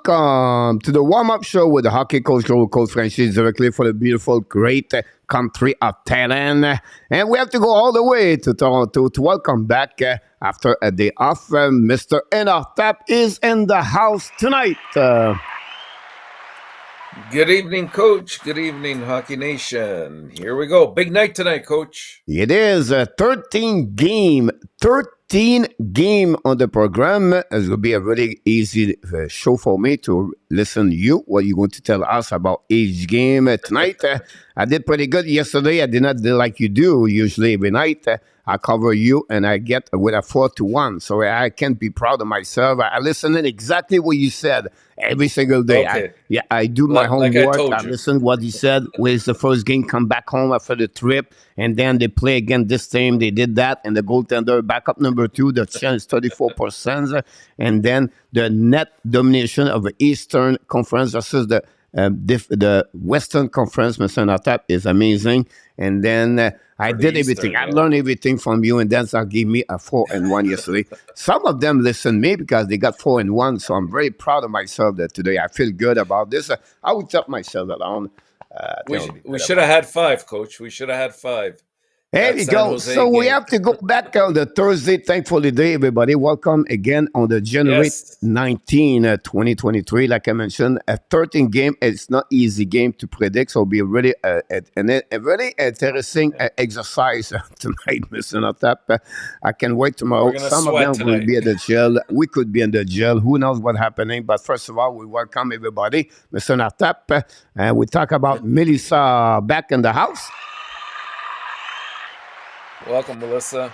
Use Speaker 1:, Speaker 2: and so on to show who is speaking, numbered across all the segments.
Speaker 1: Welcome to the warm-up show with the hockey coach, Coach Francis, directly for the beautiful, great country of Thailand. And we have to go all the way to Toronto to welcome back after a day off. Mr. ENORTAP is in the house tonight.
Speaker 2: Good evening, Coach. Good evening, Hockey Nation. Here we go. Big night tonight, Coach.
Speaker 1: It is a 13 game on the program. It's going to be a really easy show for me to listen to you, what you're going to tell us about each game tonight. I did pretty good yesterday. I did not do like you do usually every night. I cover you and I get with a 4-1. So I can be proud of myself. I listened to exactly what you said every single day.
Speaker 2: Okay.
Speaker 1: I do my homework. I listen to what he said. Where's the first game? Come back home after the trip. And then they play again this team. They did that. And the goaltender backup number 2, the chance 34%. And then the net domination of the Eastern Conference versus the Western Conference, Mr. ENORTAP, is amazing. And then I did everything. I learned everything from you, and then that gave me a 4-1 yesterday. Some of them listened to me because they got 4-1, so I'm very proud of myself that today I feel good about this. I would tap myself around.
Speaker 2: We should have had 5, Coach. We should have had 5.
Speaker 1: There we go. So we have to go back on the Thursday, thankfully day, everybody. Welcome again on the January 19, 2023. Like I mentioned, a 13 game. It's not easy game to predict. So it'll be really a really interesting exercise tonight, Mr. ENORTAP. I can wait tomorrow. Some of them will be at the jail. We could be in the jail. Who knows what's happening? But first of all, we welcome everybody, Mr. ENORTAP. And we talk about Melissa back in the house.
Speaker 2: Welcome, Melissa.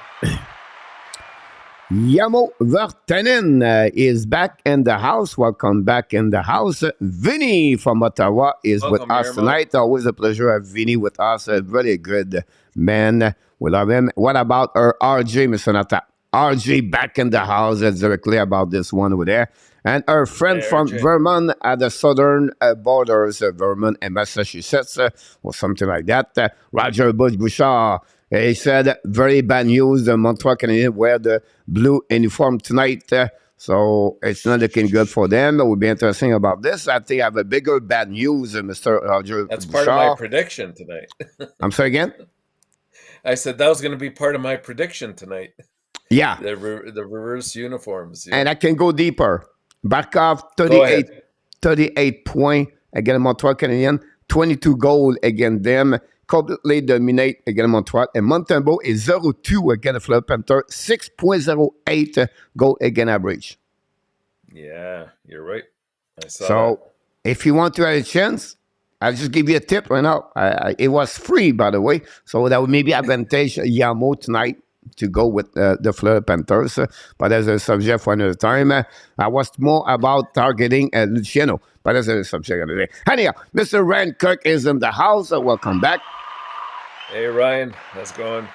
Speaker 1: Yamo Vertanen is back in the house. Welcome back in the house. Vinny from Ottawa is with us tonight. Always a pleasure to have Vinny with us. A very good man. We love him. What about our RJ, Mr. ENORTAP? RJ back in the house. It's very clear about this one over there. And our friend from Vermont at the southern borders, Vermont and Massachusetts, or something like that. Roger Bush-Bouchard. He said, very bad news. The Montreal Canadiens wear the blue uniform tonight. So it's not looking good for them. It will be interesting about this. I think I have a bigger bad news, Mr. Roger
Speaker 2: That's
Speaker 1: Bouchard.
Speaker 2: Part of my prediction tonight.
Speaker 1: I'm sorry again?
Speaker 2: I said that was going to be part of my prediction tonight.
Speaker 1: Yeah.
Speaker 2: The reverse uniforms.
Speaker 1: Yeah. And I can go deeper. Barkov, 38 points against Montreal Canadiens. 22 goals against them. Completely dominate against Montreal. And Montembeault is 0-2 against the Florida Panthers, 6.08 goal against average.
Speaker 2: Yeah, you're right. I saw
Speaker 1: so that. If you want to have a chance, I'll just give you a tip right now. It was free, by the way. So that would maybe advantage Yamo tonight to go with the Florida Panthers. But as a subject for another time, I was more about targeting Luciano. But that's a subject another day. Anyhow, Mr. Ryan Kirk is in the house. Welcome back.
Speaker 2: Hey, Ryan. How's it going?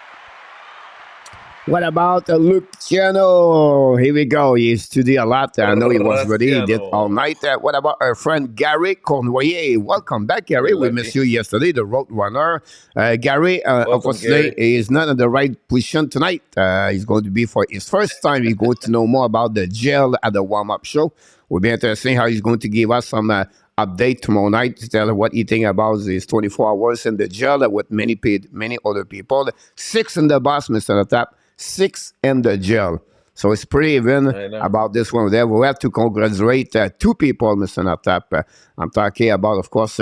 Speaker 1: What about Luciano? Here we go. He studied a lot. I know he was ready. He did all night. What about our friend Gary Cournoyer? Welcome back, Gary. We missed you yesterday, the road runner. Gary, unfortunately, is not in the right position tonight. He's going to be for his first time. He's going to know more about the jail at the warm-up show. Will be interesting how he's going to give us some update tomorrow night to tell what he thinks about his 24 hours in the jail with many other people. 6 in the bus, Mr. ENORTAP. 6 in the jail. So it's pretty even about this one there. We have to congratulate 2 people, Mr. ENORTAP. I'm talking about, of course,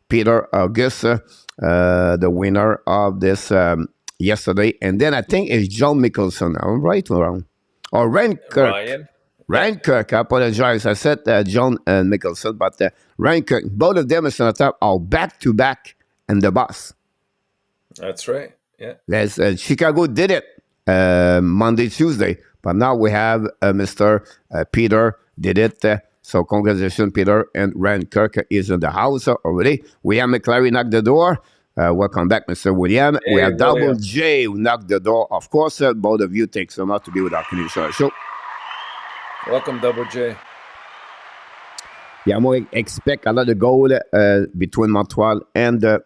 Speaker 1: Peter August, the winner of this yesterday. And then I think it's John Mickelson. I'm right or wrong? Or Ryan Kirk. Ryan Kirk, I apologize. I said John Mickelson, but Ryan Kirk, both of them, Mr. ENORTAP, are back-to-back in the bus.
Speaker 2: That's right, yeah.
Speaker 1: Chicago did it Monday, Tuesday, but now we have Mr. Peter did it. So congratulations, Peter, and Ryan Kirk is in the house already. William McClary knocked the door. Welcome back, Mr. William. Hey, we have Double J who knocked the door. Of course, both of you take some out to be with our Canadian show.
Speaker 2: Welcome, Double J.
Speaker 1: Yeah, I expect a lot of goal between Montreal and the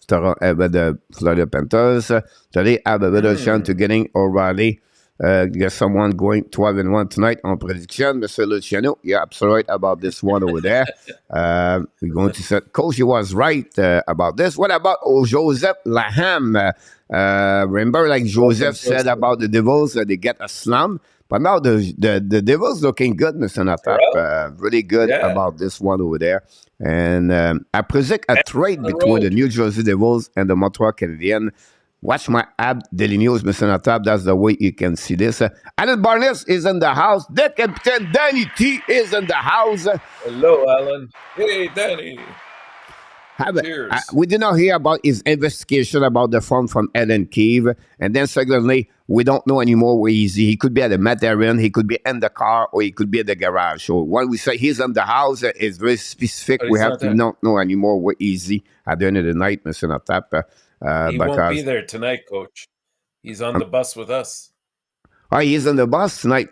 Speaker 1: Florida Panthers. Today, I have a better chance to getting O'Reilly There's someone going 12-1 tonight on prediction. Mr. Luciano, you're absolutely right about this one over there. We're going to say, Coach, you was right about this. What about Joseph Laham? Remember, like Joseph said about the Devils, they get a slum. But now the Devils looking good, Mr. Natap. Really good about this one over there. And I predict a trade between the New Jersey Devils and the Montreal Canadiens. Watch my app, Daily News, Mr. Natap. That's the way you can see this. Alan Barnes is in the house. The Captain Danny T is in the house.
Speaker 2: Hello, Alan. Hey, Danny.
Speaker 1: Cheers. We did not hear about his investigation about the phone from Ellen Keeve. And then secondly, we don't know anymore where he's. He could be at the Materion, he could be in the car, or he could be at the garage. So when we say he's in the house, it's very specific. We have to not know anymore where he's at the end of the night, Mr. Natap.
Speaker 2: He won't be there tonight, Coach. He's on the bus with us.
Speaker 1: Oh, he's on the bus tonight.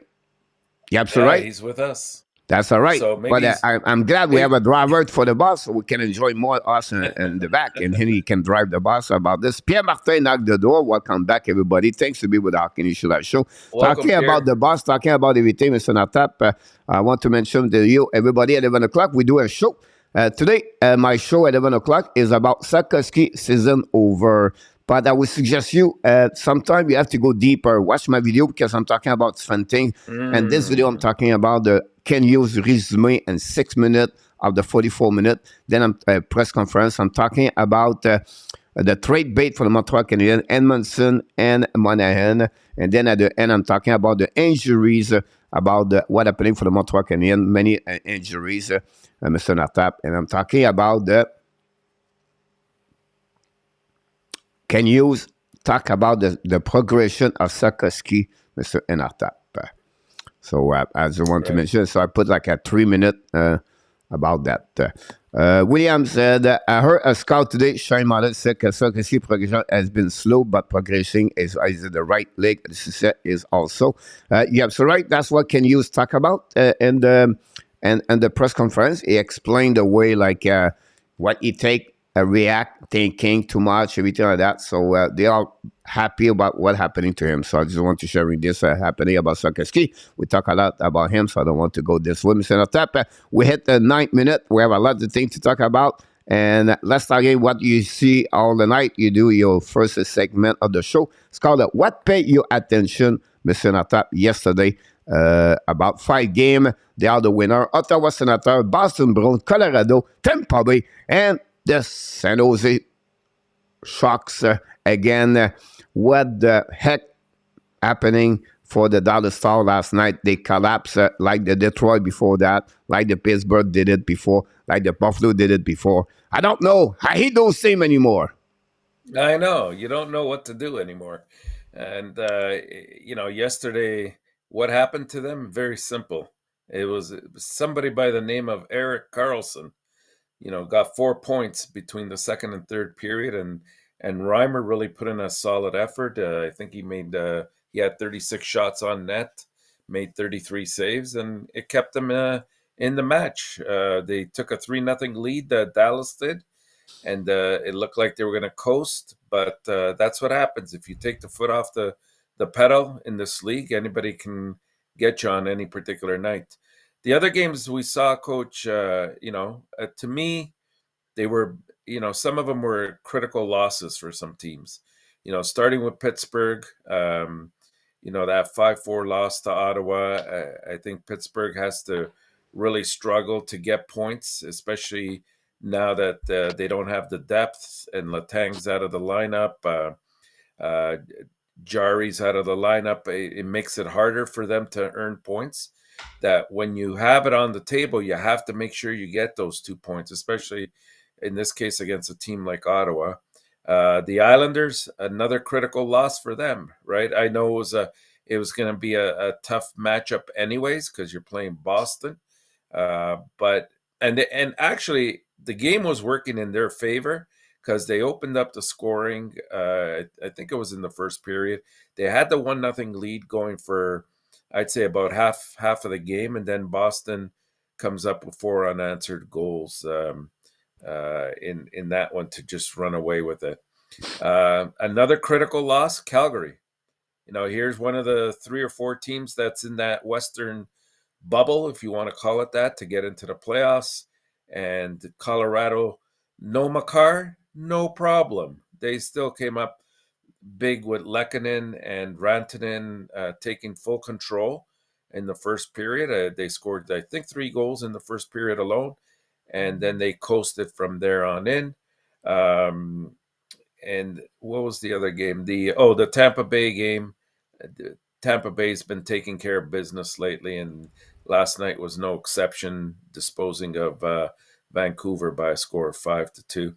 Speaker 1: You're absolutely right.
Speaker 2: He's with us.
Speaker 1: That's all right. So but I'm glad we have a driver for the bus, so we can enjoy more us in the back, and he can drive the bus about this. Pierre Martin knocked the door. Welcome back, everybody. Thanks to be with our initial show.
Speaker 2: Welcome,
Speaker 1: talking Pierre. About the bus, talking about everything, Mr. Natap. I want to mention to you, everybody, at 11 o'clock, we do a show. Today, my show at 11 o'clock is about soccer ski season over. But I would suggest you, sometime you have to go deeper. Watch my video because I'm talking about different things. And this video, I'm talking about the can use resume in 6 minutes of the 44 minutes. Then I'm press conference. I'm talking about the trade bait for the Montreal Canadiens, Edmondson and Monahan. And then at the end, I'm talking about the injuries, about what happening for the Montreal Canadiens, many injuries, Mr. Natap. And I'm talking about the can you talk about the progression of soccer ski, Mr. ENORTAP? So I just want to mention, so I put like a 3 minute about that. William said, I heard a scout today, Shane Martin said that soccer ski progression has been slow, but progressing is the right leg. This is also. Yeah, so right, that's what can you talk about in the press conference. He explained the way, like what he take, react, thinking too much, everything like that. So they are happy about what happening to him. So I just want to share this happening about soccer ski. We talk a lot about him, so I don't want to go this way. Mr. Natap, we hit the 9th minute. We have a lot of things to talk about. And let's start again what you see all the night. You do your first segment of the show. It's called What Paid Your Attention, Mr. Natap, yesterday. About 5 games. They are the winner. Ottawa Senator, Boston Bruins, Colorado, Tampa Bay, and the San Jose Sharks again. What the heck happening for the Dallas Stars last night? They collapsed like the Detroit before that, like the Pittsburgh did it before, like the Buffalo did it before. I don't know. I hate those teams anymore.
Speaker 2: I know. You don't know what to do anymore. And, yesterday, what happened to them? Very simple. It was somebody by the name of Eric Carlson. Got 4 points between the second and third period, and Reimer really put in a solid effort. I think he had 36 shots on net, made 33 saves, and it kept them in the match. They took a 3-0 lead, Dallas did, and it looked like they were going to coast, but that's what happens. If you take the foot off the pedal in this league, anybody can get you on any particular night. The other games we saw, Coach, to me, they were, some of them were critical losses for some teams. Starting with Pittsburgh, that 5-4 loss to Ottawa. I think Pittsburgh has to really struggle to get points, especially now that they don't have the depth and Letang's out of the lineup. Jari's out of the lineup. It makes it harder for them to earn points. That when you have it on the table, you have to make sure you get those 2 points, especially in this case against a team like Ottawa. The Islanders, another critical loss for them, right? I know it was going to be a tough matchup anyways because you're playing Boston, but actually the game was working in their favor because they opened up the scoring. I think it was in the first period. They had the 1-0 lead going for, I'd say, about half of the game, and then Boston comes up with 4 unanswered goals in that one to just run away with it. Another critical loss, Calgary. here's one of the 3 or 4 teams that's in that Western bubble, if you want to call it that, to get into the playoffs. And Colorado, no Makar, no problem. They still came up big with Lehkonen and Rantanen taking full control in the first period. They scored, I think, 3 goals in the first period alone, and then they coasted from there on in. And what was the other game? The Tampa Bay game. Tampa Bay's been taking care of business lately, and last night was no exception, disposing of Vancouver by a score of 5-2.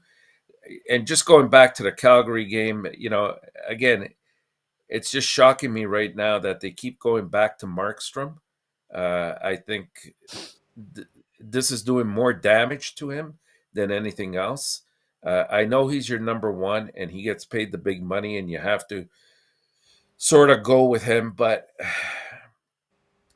Speaker 2: And just going back to the Calgary game, again, it's just shocking me right now that they keep going back to Markstrom. I think this is doing more damage to him than anything else. I know he's your number one and he gets paid the big money and you have to sort of go with him, but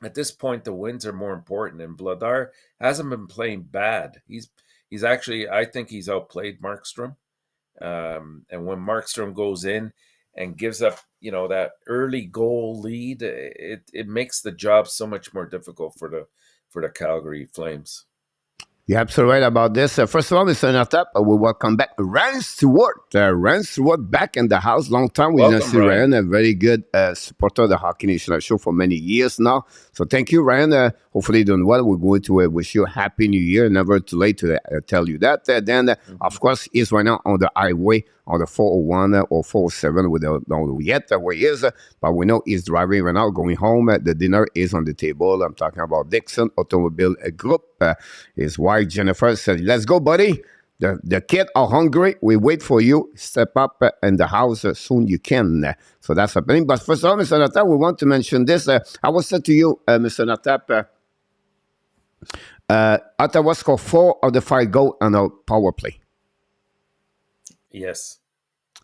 Speaker 2: at this point the wins are more important, and Vladar hasn't been playing bad. He's actually, I think he's outplayed Markstrom. And when Markstrom goes in and gives up, that early goal lead, it makes the job so much more difficult for the Calgary Flames.
Speaker 1: You're absolutely right about this. First of all, Mr. ENORTAP, we welcome back Ryan Stewart. Ryan Stewart back in the house. Long time we didn't see Ryan. A very good supporter of the Hockey National Show for many years now. So thank you, Ryan. Hopefully you're doing well. We're going to wish you a Happy New Year. Never too late to tell you that. Of course, he's right now on the highway on the 401 or 407. We don't know yet where he is, but we know he's driving right now, going home. The dinner is on the table. I'm talking about DIXON Automobile Group. His wife, Jennifer, said, let's go, buddy. The kids are hungry. We wait for you. Step up in the house soon you can. So that's happening. But first of all, Mr. ENORTAP, we want to mention this. I will say to you, Mr. ENORTAP, Ottawa scored 4 of the 5 goals on a power play.
Speaker 2: Yes.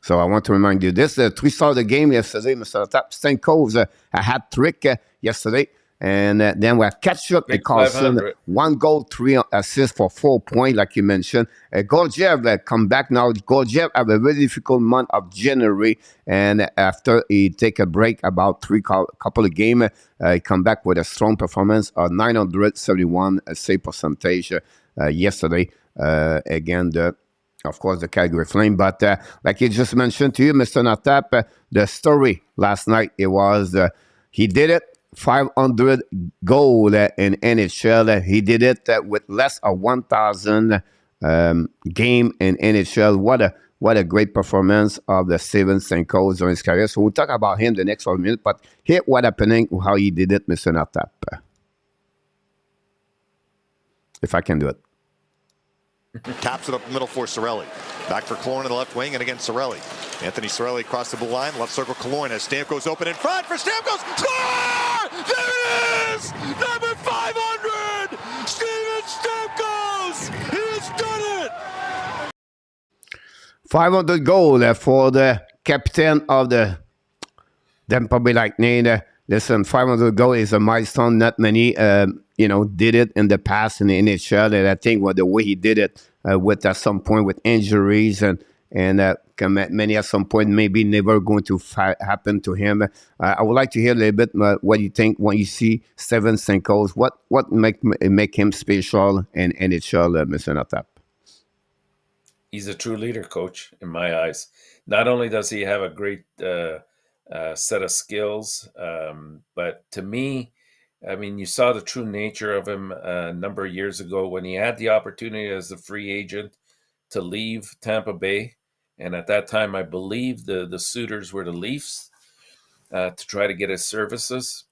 Speaker 1: So I want to remind you this. 3 started the game yesterday, Mr. ENORTAP. Stankov's a hat-trick yesterday. And then we have Ketchup and Carlson, 1 goal, 3 assists for 4 points, like you mentioned. Gorgiev come back now. Gorgiev have a very difficult month of January, and after he take a break about couple of games, he come back with a strong performance, 971 save percentage yesterday. Again, of course, the Calgary Flame. But like you just mentioned to you, Mr. ENORTAP, the story last night, it was he did it. 500 goal in NHL. He did it with less of 1,000 game in NHL. What a great performance of the Steven Stamkos during his career. So we'll talk about him the next 5 minutes. But here, what happening, how he did it, Mr. ENORTAP. If I can do it.
Speaker 3: Taps it up the middle for Cirelli. Back for Killorn in the left wing, and again Cirelli. Anthony Cirelli across the blue line, left circle Killorn as Stamkos open in front for Stamkos. Score! There it is! Number 500! Steven Stamkos! He has done it!
Speaker 1: 500 goal for the captain of the Tampa Bay Lightning. Listen, 500 goal is a milestone. Not many, did it in the past in the NHL. And I think the way he did it with at some point with injuries and many at some point maybe never going to happen to him. I would like to hear a little bit what you think when you see Steven Stamkos. What make him special in NHL, Mr. ENORTAP?
Speaker 2: He's a true leader, Coach, in my eyes. Not only does he have a great set of skills, but to me, I mean, you saw the true nature of him a number of years ago when he had the opportunity as a free agent to leave Tampa Bay. And at that time, I believe the suitors were the Leafs to try to get his services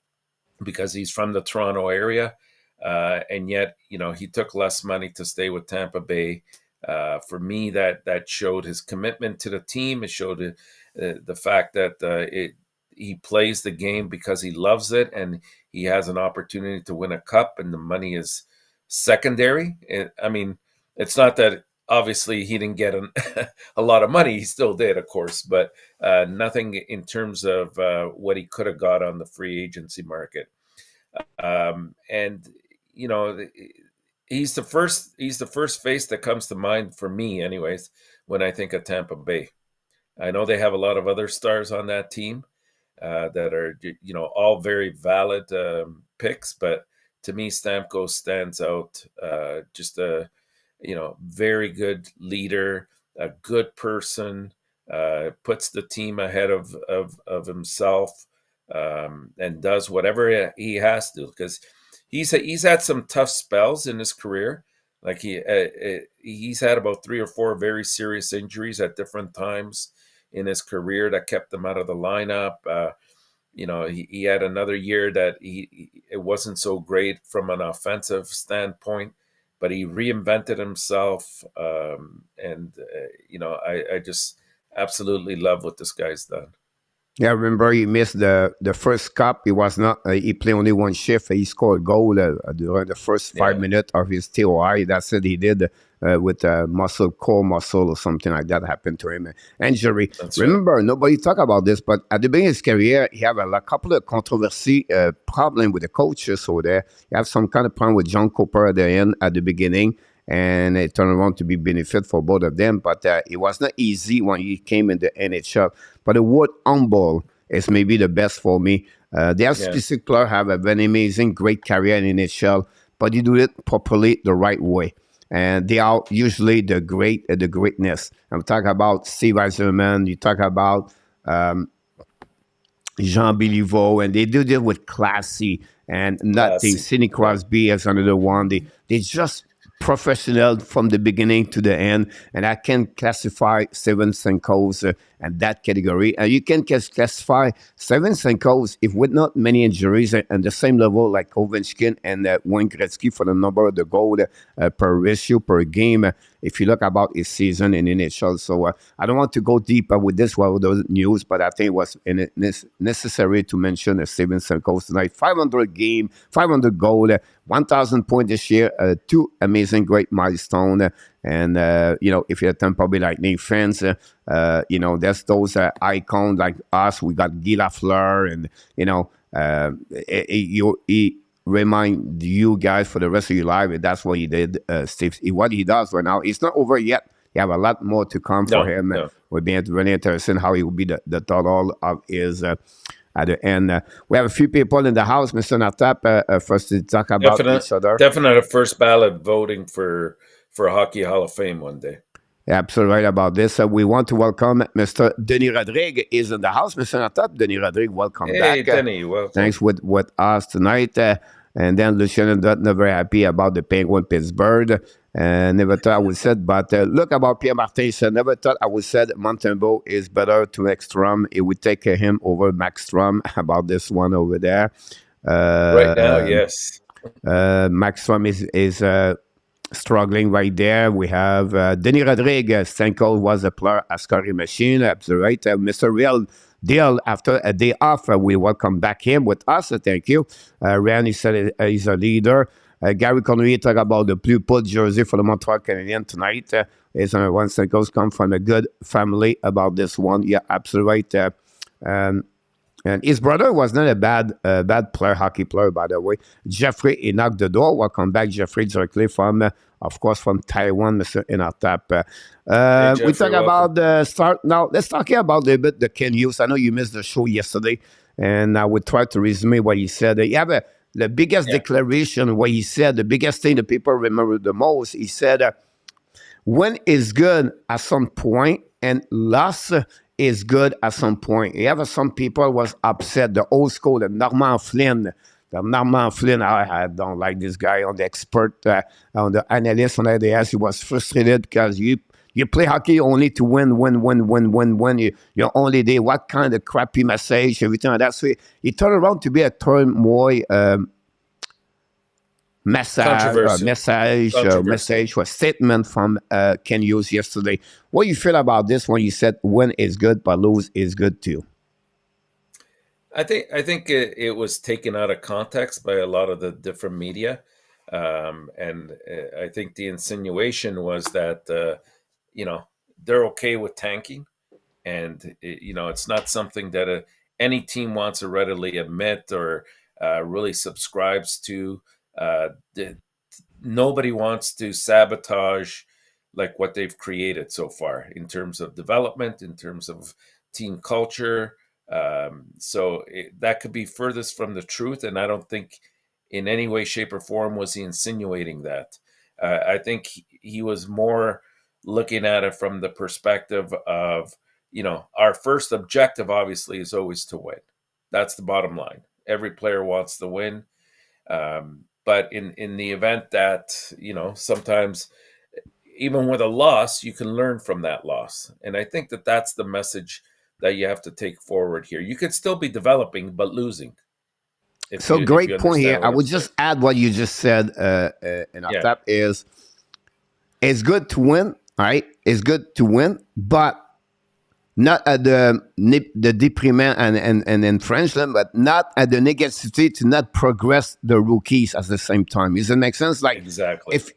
Speaker 2: because he's from the Toronto area. And yet, he took less money to stay with Tampa Bay. For me, that showed his commitment to the team. It showed the fact that he plays the game because he loves it and he has an opportunity to win a cup, and the money is secondary. It's not that obviously he didn't get a lot of money. He still did, of course, but nothing in terms of what he could have got on the free agency market. He's the first face that comes to mind for me, anyways, when I think of Tampa Bay. I know they have a lot of other stars on that team, that are, all very valid picks. But to me, Stamkos stands out. Just a, very good leader, a good person, puts the team ahead of himself, and does whatever he has to, because he's had some tough spells in his career. Like he's had about 3 or 4 very serious injuries at different times in his career that kept him out of the lineup. He had another year that it wasn't so great from an offensive standpoint, but he reinvented himself. I just absolutely love what this guy's done.
Speaker 1: Yeah, I remember he missed the first cup. He was not. He played only one shift. He scored a goal during the first 5 minutes of his TOI. That's it. He did with core muscle or something like that happened to him. Injury. Remember, right. Nobody talk about this, but at the beginning of his career, he had a couple of controversy problem with the coaches over there. He had some kind of problem with John Cooper at the end, at the beginning. And it turned around to be benefit for both of them. But it was not easy when he came in the NHL. But the word humble is maybe the best for me. Their specific players have a very amazing, great career in NHL, but you do it properly the right way. And they are usually the greatness. I'm talking about Steve Eiserman. You talk about Jean Béliveau, and they do it with classy and nothing. Sidney Crosby is another one. They just professional from the beginning to the end, and I can classify Steven Stamkos and that category. And you can classify Steven Stamkos if with not many injuries and the same level like Ovechkin and Wayne Gretzky for the number of the goal per ratio per game. If you look about his season in NHL, so I don't want to go deeper with this news, but I think it was necessary to mention Steven Stamkos tonight. 500 game, 500 goal, 1,000 points this year, 2 amazing, great milestones. And, if you're a Tampa Bay Lightning fans, there's those icons like us. We got Guy Lafleur, and, he remind you guys for the rest of your life. And that's what he did, Steve. What he does right now, it's not over yet. You have a lot more to come for him. No. We'll be really interested in how he will be the total of his at the end. We have a few people in the house, Mr. ENORTAP, first to talk about each other.
Speaker 2: Definite first ballot voting for Hockey Hall of Fame one day.
Speaker 1: Yeah, absolutely right about this. We want to welcome Mr. Denis Rodrigue is in the house. Mr. ENORTAP, Denis Rodrigue, welcome back.
Speaker 2: Hey, Denis, welcome.
Speaker 1: Thanks with us tonight. And then Luciano not very happy about the Penguin Pittsburgh. Never thought I would said, but look about Pierre Martin. So never thought I would said Montembeault is better to Ekstrom. It would take him over Maxstrom about this one over there.
Speaker 2: Right now, yes.
Speaker 1: Maxstrom is struggling right there. We have Denis Rodrigue. Stamkos was a player, a scoring machine. Absolutely right. Mr. Real Deal, after a day off, we welcome back him with us. Thank you. Ryan, he said he's a leader. Gary Cournoyer talk about the blue put jersey for the Montreal Canadiens tonight. Is one Stamkos come from a good family about this one. Yeah, absolutely right. And his brother was not a bad player, hockey player, by the way. Jeffrey, he knocked the door. Welcome back, Jeffrey, directly from, of course, from Taiwan, Mr. ENORTAP. Hey, Jeffrey, we talk about the start. Now, let's talk about a bit the Ken Hughes. I know you missed the show yesterday, and I would try to resume what he said. You have the biggest declaration, what he said, the biggest thing that people remember the most. He said, win is good at some point, and loss is good at some point. You have some people was upset, the old school, the Norman Flynn. I don't like this guy on the expert, on the analyst on ADS. He was frustrated because you play hockey only to win. You're only there. What kind of crappy message, everything like that. So he turned around to be a turmoil message or statement from Ken Hughes yesterday. What do you feel about this when you said win is good, but lose is good too?
Speaker 2: I think it was taken out of context by a lot of the different media. And I think the insinuation was that, they're okay with tanking. And, it's not something that any team wants to readily admit or really subscribes to. Nobody wants to sabotage like what they've created so far in terms of development, in terms of team culture. So that could be furthest from the truth, and I don't think in any way, shape, or form was he insinuating that. I think he was more looking at it from the perspective of, our first objective obviously is always to win. That's the bottom line. Every player wants to win. But in the event that, sometimes even with a loss, you can learn from that loss. And I think that that's the message that you have to take forward here. You could still be developing, but losing.
Speaker 1: So great point here. I would just add what you just said, in our tap is, it's good to win, right? It's good to win, but not at the detriment and in French, but not at the negativity to not progress the rookies at the same time. Does it make sense? Like
Speaker 2: exactly,
Speaker 1: if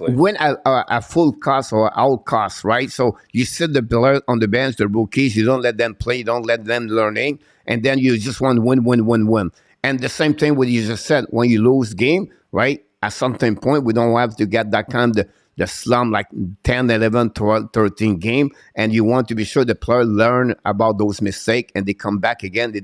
Speaker 1: win at full cost or out cost, right? So you sit the player on the bench, the rookies, you don't let them play, you don't let them learning, and then you just want win. And the same thing what you just said, when you lose game, right? At some point, we don't have to get that kind of the slump like 10, 11, 12, 13 game, and you want to be sure the player learn about those mistakes and they come back again.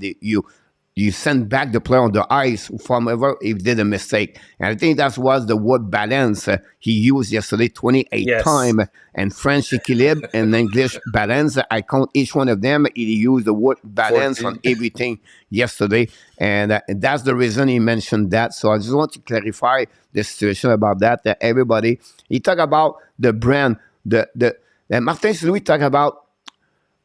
Speaker 1: You send back the player on the ice from ever if he did a mistake. And I think that was the word balance he used yesterday 28 times, and French équilibre and English balance. I count each one of them. He used the word balance 14. On everything yesterday. And that's the reason he mentioned that. So I just want to clarify the situation about that. Everybody, he talked about the brand. Martin St-Louis talked about,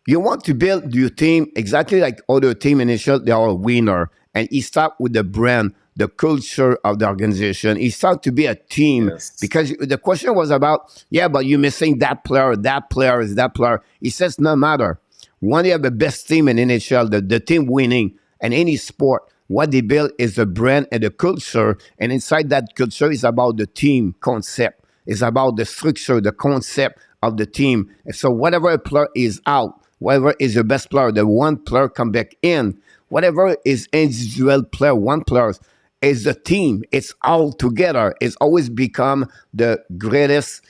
Speaker 1: you want to build your team exactly like other team initial, they are a winner. And he start with the brand, the culture of the organization. He start to be a team because the question was about, but you're missing that player is that player. He says, no matter. When you have the best team in NHL, the team winning and any sport, what they build is the brand and the culture. And inside that culture is about the team concept. It's about the structure, the concept of the team. And so whatever a player is out, whatever is your best player, the one player come back in. Whatever is individual player, one player is the team. It's all together. It's always become the greatest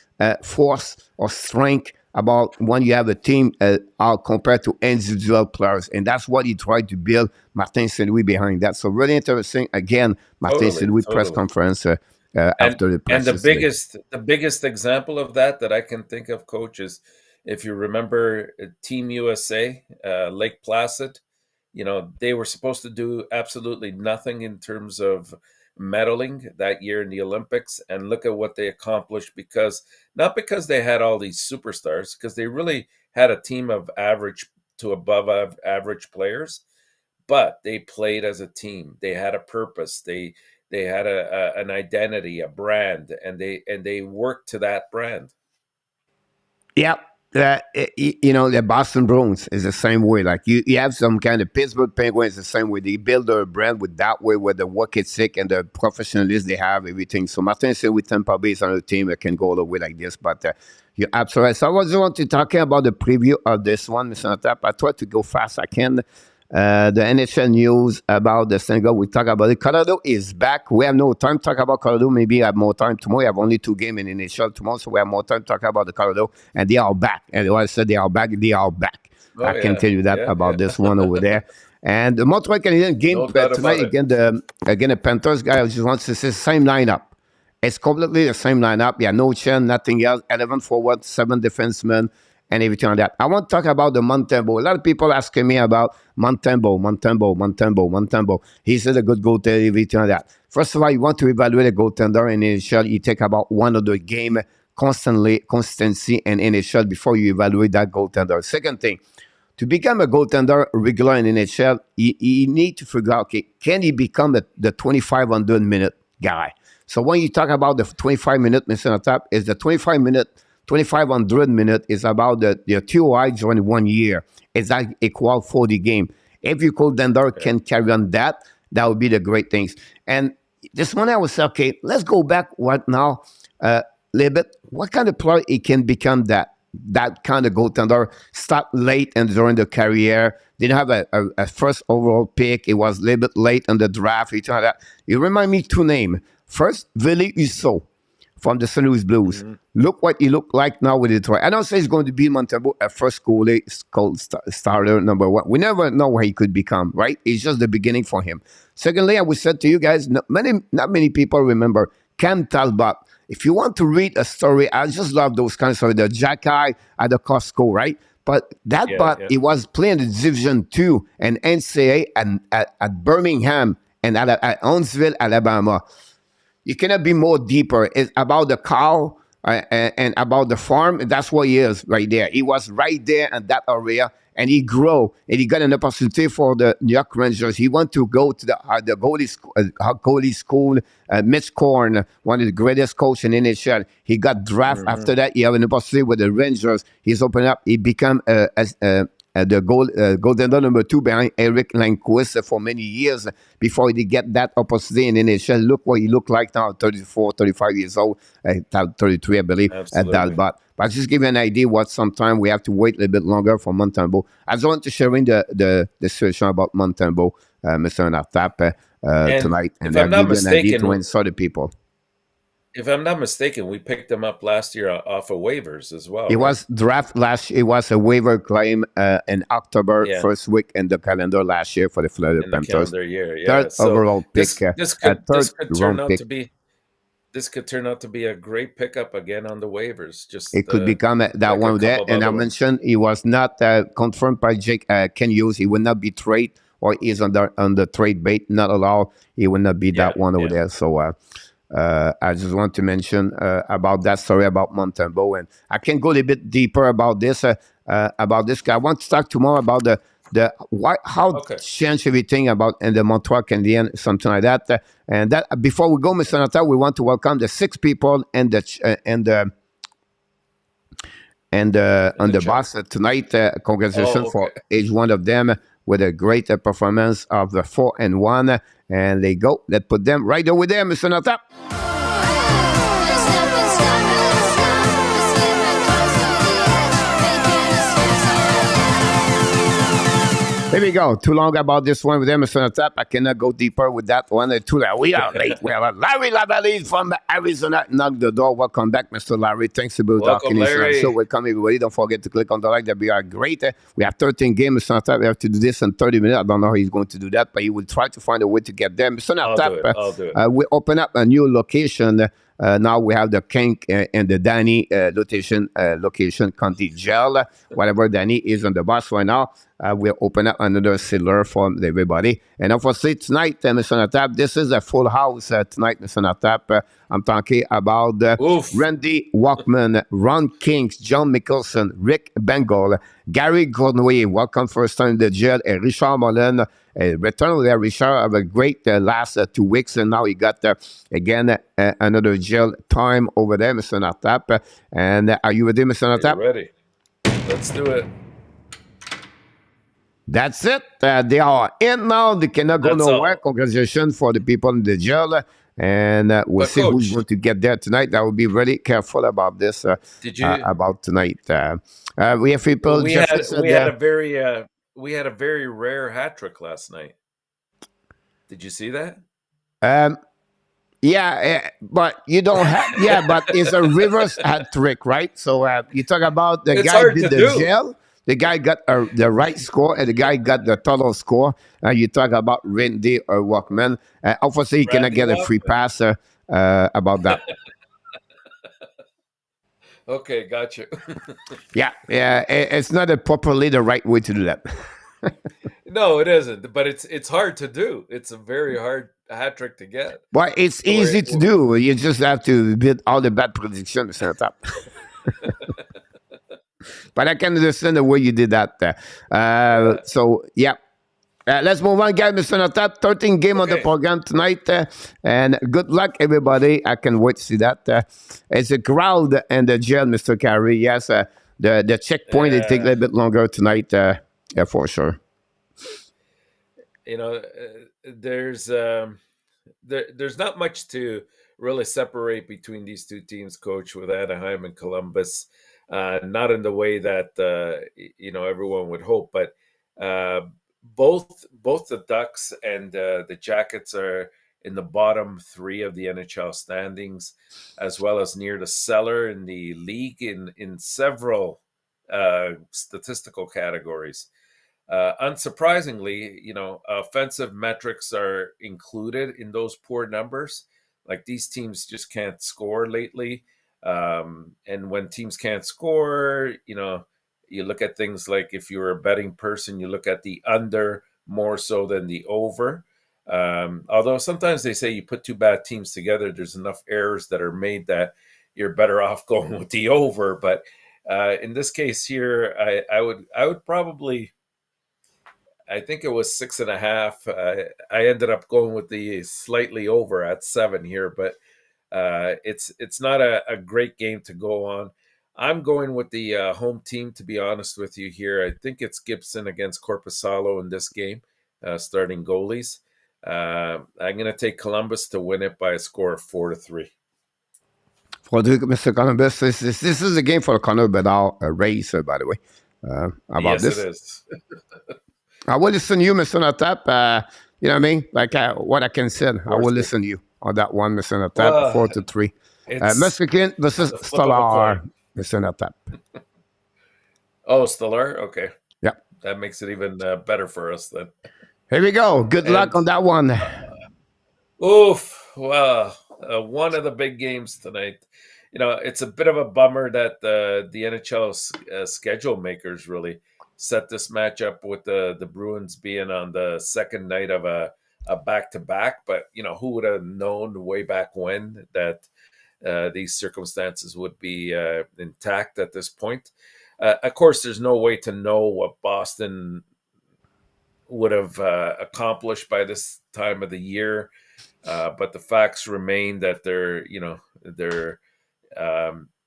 Speaker 1: force or strength about when you have a team compared to individual players. And that's what he tried to build Martin St-Louis behind that. So really interesting. Again, Martin St-Louis press conference after the press.
Speaker 2: And the biggest example of that I can think of, Coach, is if you remember Team USA, Lake Placid, they were supposed to do absolutely nothing in terms of medaling that year in the Olympics. And look at what they accomplished not because they had all these superstars, because they really had a team of average to above average players, but they played as a team. They had a purpose. They had an identity, a brand, and they worked to that brand.
Speaker 1: Yep. The Boston Bruins is the same way. Like you have some kind of Pittsburgh Penguins the same way. They build their brand with that way, with the work ethic and the professionalism they have, everything. So Martin said with Tampa Bay is on a team that can go all the way like this. But you're absolutely right. So I just want to talk about the preview of this one, Mr. ENORTAP. I try to go fast I can. The NHL news about the Senegal, we talk about it. Colorado is back. We have no time to talk about Colorado. Maybe I have more time tomorrow. We have only 2 games in NHL tomorrow, so we have more time to talk about the Colorado. And they are back. And when I said they are back, they are back. I can tell you that about this one over there. And the Montreal Canadiens game tonight again the Panthers guy. I just want to say same lineup. It's completely the same lineup. Yeah, no Chen, nothing else. 11 forward, 7 defensemen, and everything like that. I want to talk about the Montembeault. A lot of people asking me about Montembeault. He's a good goaltender, everything like that. First of all, you want to evaluate a goaltender in NHL. You take about 1 of the game constancy and NHL before you evaluate that goaltender. Second thing, to become a goaltender regular in NHL, you need to figure out, okay, can he become the 2,500-minute guy? So when you talk about the 25-minute, Mr. ENORTAP, is the 2,500 minute is about the TOI during 1 year. It's like equal 40 game. If your goaltender can carry on that would be the great things. And this one I was saying, okay, let's go back right now a little bit. What kind of player he can become that kind of goaltender? Start late and during the career. Didn't have a first overall pick. It was a little bit late in the draft. You remind me 2 names. First, Ville Husso. from the St. Louis Blues.
Speaker 2: Mm-hmm.
Speaker 1: Look what he looked like now with Detroit. I don't say he's going to be Montembeault a first starter number one. We never know what he could become, right? It's just the beginning for him. Secondly, I would say to you guys, not many people remember Cam Talbot. If you want to read a story, I just love those kinds of stories. The Jackeye at the Costco, right? But he was playing the Division 2 and NCAA at Birmingham and at Huntsville, Alabama. You cannot be more deeper. It's about the cow and about the farm. That's what he is right there. He was right there in that area, and he grew, and he got an opportunity for the New York Rangers. He went to go to the goalie school. Mitch Korn, one of the greatest coaches in NHL. He got drafted. After that, he had an opportunity with the Rangers. He's opened up. He became the goaltender number 2 behind Eric Lindquist for many years before he get that opportunity in NHL. Look what he looked like now, 34, 35 years old, 33, I believe, at Dalbot. But just give you an idea what sometime we have to wait a little bit longer for Montembeault. I just want to share in the situation about Montembeault, Mr. ENORTAP, tonight. And I'll give you an idea to answer the people.
Speaker 2: If I'm not mistaken, we picked him up last year off of waivers as well.
Speaker 1: It was draft last year. It was a waiver claim in October, first week in the calendar last year for the Florida Panthers.
Speaker 2: Calendar year,
Speaker 1: Third overall pick.
Speaker 2: This could turn out to be a great pickup again on the waivers.
Speaker 1: It could become that one there. And I mentioned he was not confirmed by Ken Hughes. He would not be traded, or is on the trade bait, not allowed. He would not be that one over there. So I just want to mention about that story about Montembeault, and I can go a little bit deeper about this guy. I want to talk tomorrow about how change everything about in the Montreal Canadiens, something like that. And that before we go, Mr. Nata, we want to welcome the 6 people and the bus tonight. Congratulations for each one of them with a great performance of 4-1. And they go. Let's put them right over there, Mr. Nata. There we go. Too long about this one with Mr. ENORTAP. I cannot go deeper with that one. We are late. Well, Larry Lavallee from Arizona knocked the door. Welcome back, Mr. Larry. Thanks about talking. So welcome, everybody. Don't forget to click on the like. That we are great. We have 13 games, Mr. ENORTAP. We have to do this in 30 minutes. I don't know how he's going to do that, but he will try to find a way to get there. Mr. ENORTAP,
Speaker 2: I'll do it.
Speaker 1: We open up a new location. Now we have the Kink and the Danny location, County Jail. Whatever Danny is on the bus right now, we'll open up another cellar for everybody. And obviously tonight, Mr. ENORTAP, this is a full house tonight, Mr. ENORTAP. I'm talking about Randy Walkman, Ron Kings, John Mickelson, Rick Bengal, Gary Cournoyer, welcome first time in the jail, and Richard Mullen. Return there, Richard, have a great last 2 weeks, and now he got again another jail time over there, Mr. ENORTAP. And are you ready, Mr. ENORTAP?
Speaker 2: Ready. Let's do it.
Speaker 1: That's it. They are in now. They cannot go nowhere. Congratulations for the people in the jail. And we'll see who's going to get there tonight. I will be really careful about this. About tonight? We have people.
Speaker 2: We had a very rare hat trick last night. Did you see that?
Speaker 1: Yeah, but you don't have. Yeah, but it's a reverse hat trick, right? So you talk about the guy did the jail. The guy got the right score, and the guy got the total score. You talk about Randy or Walkman. Obviously, you cannot get a free pass about that.
Speaker 2: Okay, got you.
Speaker 1: yeah, it's not properly the right way to do that.
Speaker 2: No, it isn't. But it's hard to do. It's a very hard hat trick to get.
Speaker 1: But it's easy to do. You just have to beat all the bad predictions at the top. But I can understand the way you did that. So, yeah. Let's move on, guys. Mr. ENORTAP, 13 game on the program tonight. And good luck, everybody. I can wait to see that. It's a crowd and the jail, Mr. Carey. Yes, the checkpoint, it take a little bit longer tonight, for sure.
Speaker 2: You know, there's not much to really separate between these two teams, Coach, with Anaheim and Columbus. Not in the way that everyone would hope, but both the Ducks and the Jackets are in the bottom 3 of the NHL standings, as well as near the cellar in the league in several statistical categories. Unsurprisingly, offensive metrics are included in those poor numbers. Like, these teams just can't score lately. And when teams can't score, you look at things like, if you're a betting person, you look at the under more so than the over. Although sometimes they say you put 2 bad teams together, there's enough errors that are made that you're better off going with the over. But in this case here, I would probably, I think it was 6.5. I ended up going with the slightly over at 7 here, but it's not a great game to go on. I'm going with the home team, to be honest with you here. I think it's Gibson against Korpisalo in this game, starting goalies. I'm going to take Columbus to win it by a score of 4-3.
Speaker 1: For Mr. Columbus, this is a game for the Connor Bedard race, by the way. About
Speaker 2: yes,
Speaker 1: this?
Speaker 2: It is.
Speaker 1: I will listen to you, Mr. ENORTAP. You know what I mean? Like what I can say. I will listen to you on that one, Mr. ENORTAP, 4-3. Mexican versus Stellar, Mr. ENORTAP.
Speaker 2: Oh, Stellar? Okay.
Speaker 1: Yeah.
Speaker 2: That makes it even better for us then.
Speaker 1: Here we go. Good luck on that one.
Speaker 2: Oof. Well, one of the big games tonight. It's a bit of a bummer that the NHL schedule makers really set this matchup with the Bruins being on the second night of a back-to-back. But, who would have known way back when that these circumstances would be intact at this point? Of course, there's no way to know what Boston would have accomplished by this time of the year. But the facts remain that they're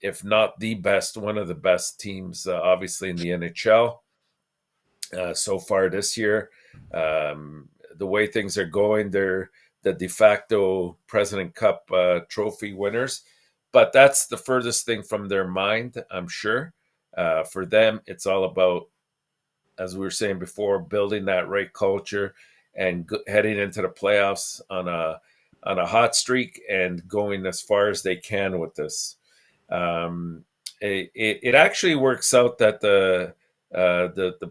Speaker 2: if not the best, one of the best teams, obviously, in the NHL so far this year. The way things are going, they're the de facto President Cup trophy winners. But that's the furthest thing from their mind, I'm sure. For them, it's all about, as we were saying before, building that right culture and heading into the playoffs on a hot streak and going as far as they can with this. It actually works out that the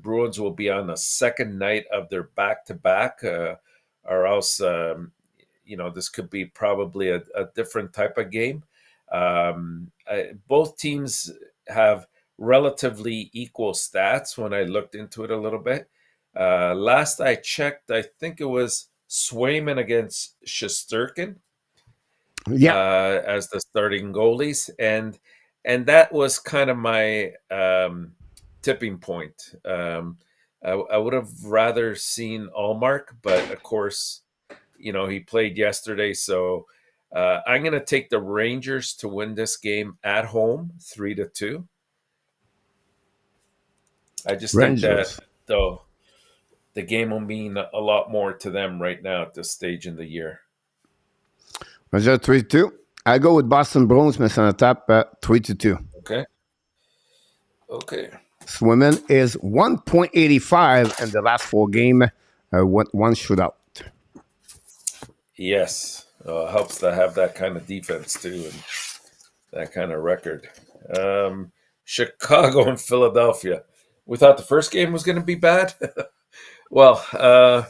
Speaker 2: Bruins will be on the second night of their back-to-back, or else this could be probably a different type of game. Both teams have relatively equal stats when I looked into it a little bit. Last I checked, I think it was Swayman against Shesterkin as the starting goalies, and that was kind of my tipping point. I would have rather seen Allmark, but of course, he played yesterday, so I'm going to take the Rangers to win this game at home, 3-2. I just think that, though, the game will mean a lot more to them right now at this stage in the year.
Speaker 1: Measure 3-2. I go with Boston Bruins, Mr. ENORTAP, 3-2.
Speaker 2: Okay.
Speaker 1: Swimmen is 1.85 in the last 4 games, one shootout.
Speaker 2: Yes. Helps to have that kind of defense, too, and that kind of record. Chicago and Philadelphia. We thought the first game was going to be bad. Well, the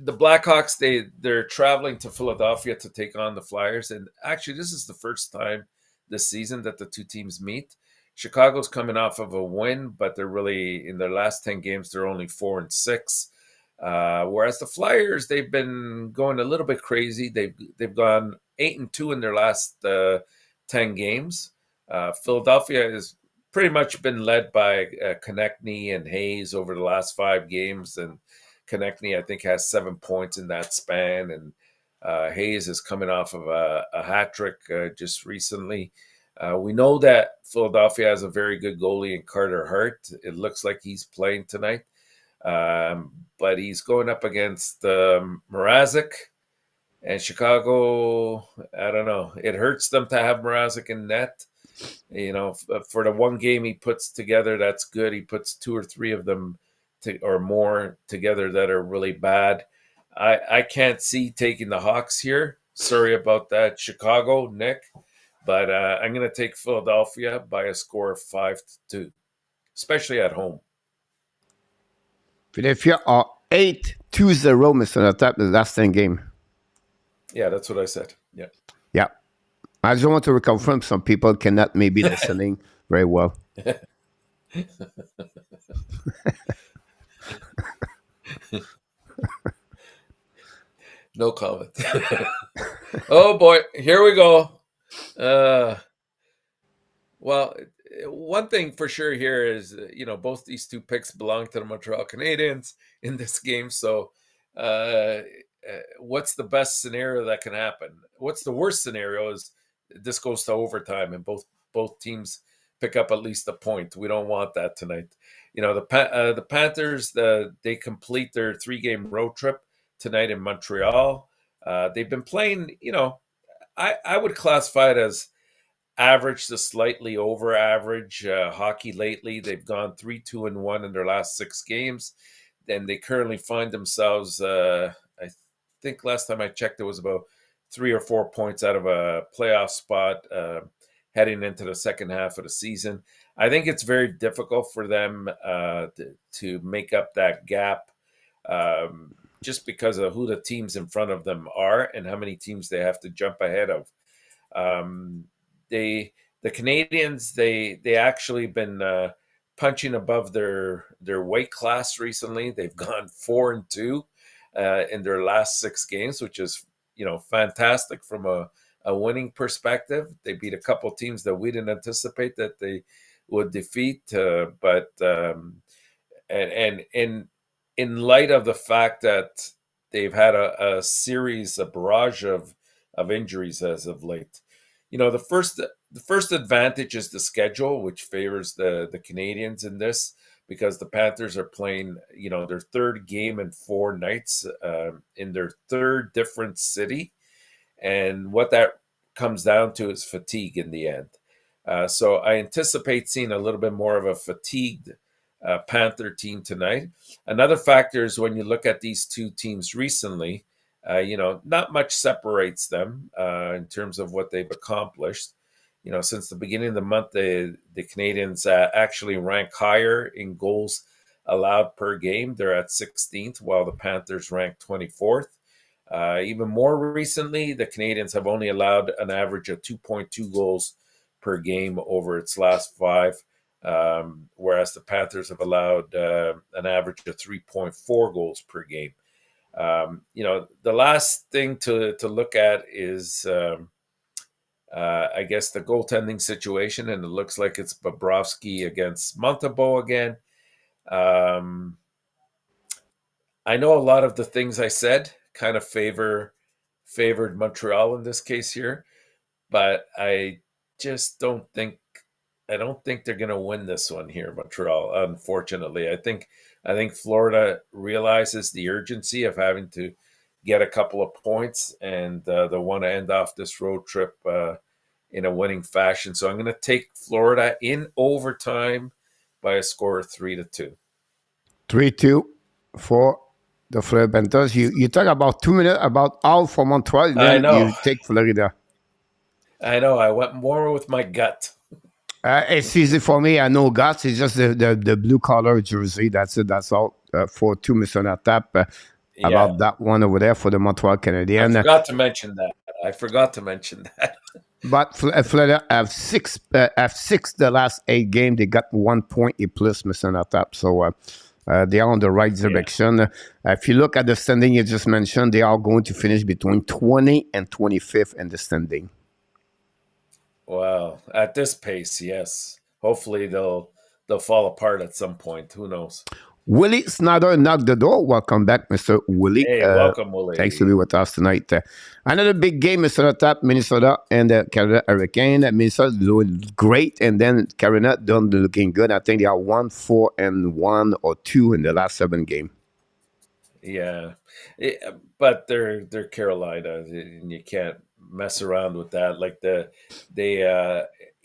Speaker 2: Blackhawks, they're traveling to Philadelphia to take on the Flyers. And actually, this is the first time this season that the two teams meet. Chicago's coming off of a win, but they're really, in their last 10 games, they're only 4-6. Whereas the Flyers, they've been going a little bit crazy. They've gone 8-2 in their last 10 games. Philadelphia has pretty much been led by Konechny and Hayes over the last 5 games, and Konechny, I think, has 7 points in that span, and Hayes is coming off of a hat trick just recently. We know that Philadelphia has a very good goalie in Carter Hart. It looks like he's playing tonight, but he's going up against Mrazek. And Chicago, I don't know. It hurts them to have Mrazek in net. For the one game he puts together, that's good. He puts 2 or 3 of them or more together that are really bad. I can't see taking the Hawks here. Sorry about that, Chicago, Nick. But I'm going to take Philadelphia by a score of 5-2, especially at home.
Speaker 1: Philadelphia are 8-2-0, Mr. ENORTAP, the last 10 game.
Speaker 2: Yeah, that's what I said. Yeah.
Speaker 1: Yeah. I just want to reconfirm some people cannot maybe listening very well.
Speaker 2: No comment. Oh boy, here we go. Well, one thing for sure here is, both these two picks belong to the Montreal Canadiens in this game. So, what's the best scenario that can happen? What's the worst scenario is this goes to overtime and both teams pick up at least a point. We don't want that tonight. The Panthers, they complete their 3-game road trip tonight in Montreal. They've been playing, I would classify it as average to slightly over average hockey lately. They've gone 3-2-1 in their last 6 games. And they currently find themselves, I think last time I checked, it was about 3 or 4 points out of a playoff spot heading into the second half of the season. I think it's very difficult for them to make up that gap just because of who the teams in front of them are and how many teams they have to jump ahead of. The Canadiens, they actually been punching above their weight class recently. They've gone 4-2 in their last 6 games, which is fantastic from a winning perspective. They beat a couple teams that we didn't anticipate that they would defeat, but in light of the fact that they've had a barrage of injuries as of late. The first advantage is the schedule, which favors the Canadiens in this, because the Panthers are playing, their 3rd game in 4 nights in their 3rd different city. And what that comes down to is fatigue in the end. So I anticipate seeing a little bit more of a fatigued Panther team tonight. Another factor is when you look at these two teams recently, not much separates them in terms of what they've accomplished. Since the beginning of the month, the Canadiens actually rank higher in goals allowed per game. They're at 16th, while the Panthers rank 24th. Even more recently, the Canadiens have only allowed an average of 2.2 goals per game over its last 5, whereas the Panthers have allowed an average of 3.4 goals per game. The last thing to look at is, I guess, the goaltending situation, and it looks like it's Bobrovsky against Montembeault again. I know a lot of the things I said kind of favored Montreal in this case here, but I just don't think they're going to win this one here, Montreal. Unfortunately, I think Florida realizes the urgency of having to get a couple of points, and they want to end off this road trip in a winning fashion. So I'm going to take Florida in overtime by a score of 3-2.
Speaker 1: 3-2 for the Florida Panthers. You talk about 2 minutes about all for Montreal, then you take Florida.
Speaker 2: I know. I went more with my gut.
Speaker 1: It's easy for me. I know guts. It's just the blue collar jersey. That's it. That's all for 2 Mr. ENORTAP about that one over there for the Montreal Canadiens.
Speaker 2: I forgot to mention that.
Speaker 1: But Florida have six the last 8 games. They got 1 point a plus, Mr. ENORTAP. So they are on the right direction. Yeah. If you look at the standing you just mentioned, they are going to finish between 20 and 25th in the standing.
Speaker 2: Wow. At this pace, yes. Hopefully they'll fall apart at some point. Who knows?
Speaker 1: Willie Snyder knocked the door. Welcome back, Mr. Willie.
Speaker 2: Hey, welcome, Willie.
Speaker 1: Thanks to be with us tonight. Another big game, Mr. ENORTAP, Minnesota and the Canada Hurricane. Minnesota looked great, and then Carolina done looking good. I think they are 1-4-1 or 2 in the last 7 games.
Speaker 2: Yeah, but they're Carolina, and you can't mess around with that. Like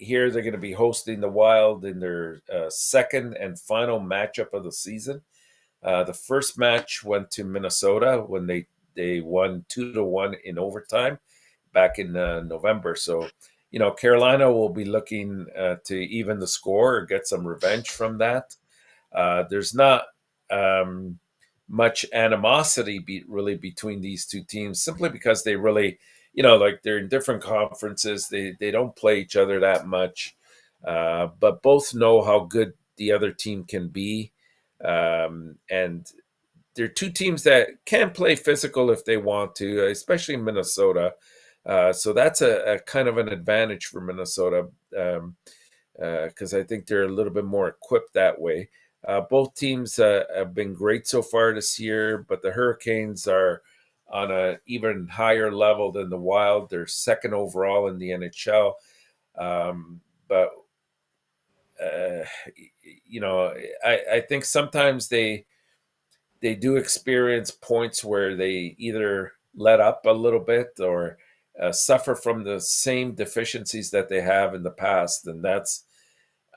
Speaker 2: here they're going to be hosting the Wild in their second and final matchup of the season. The first match went to Minnesota when they they won 2-1 in overtime back in November. So, Carolina will be looking to even the score or get some revenge from that. There's not much animosity really between these two teams, simply because they really, like they're in different conferences. They don't play each other that much, but both know how good the other team can be. And they're two teams that can play physical if they want to, especially in Minnesota. So that's a kind of an advantage for Minnesota, because I think they're a little bit more equipped that way. Both teams have been great so far this year, but the Hurricanes are on an even higher level than the Wild. They're second overall in the NHL. But I think sometimes they do experience points where they either let up a little bit or suffer from the same deficiencies that they have in the past. And that's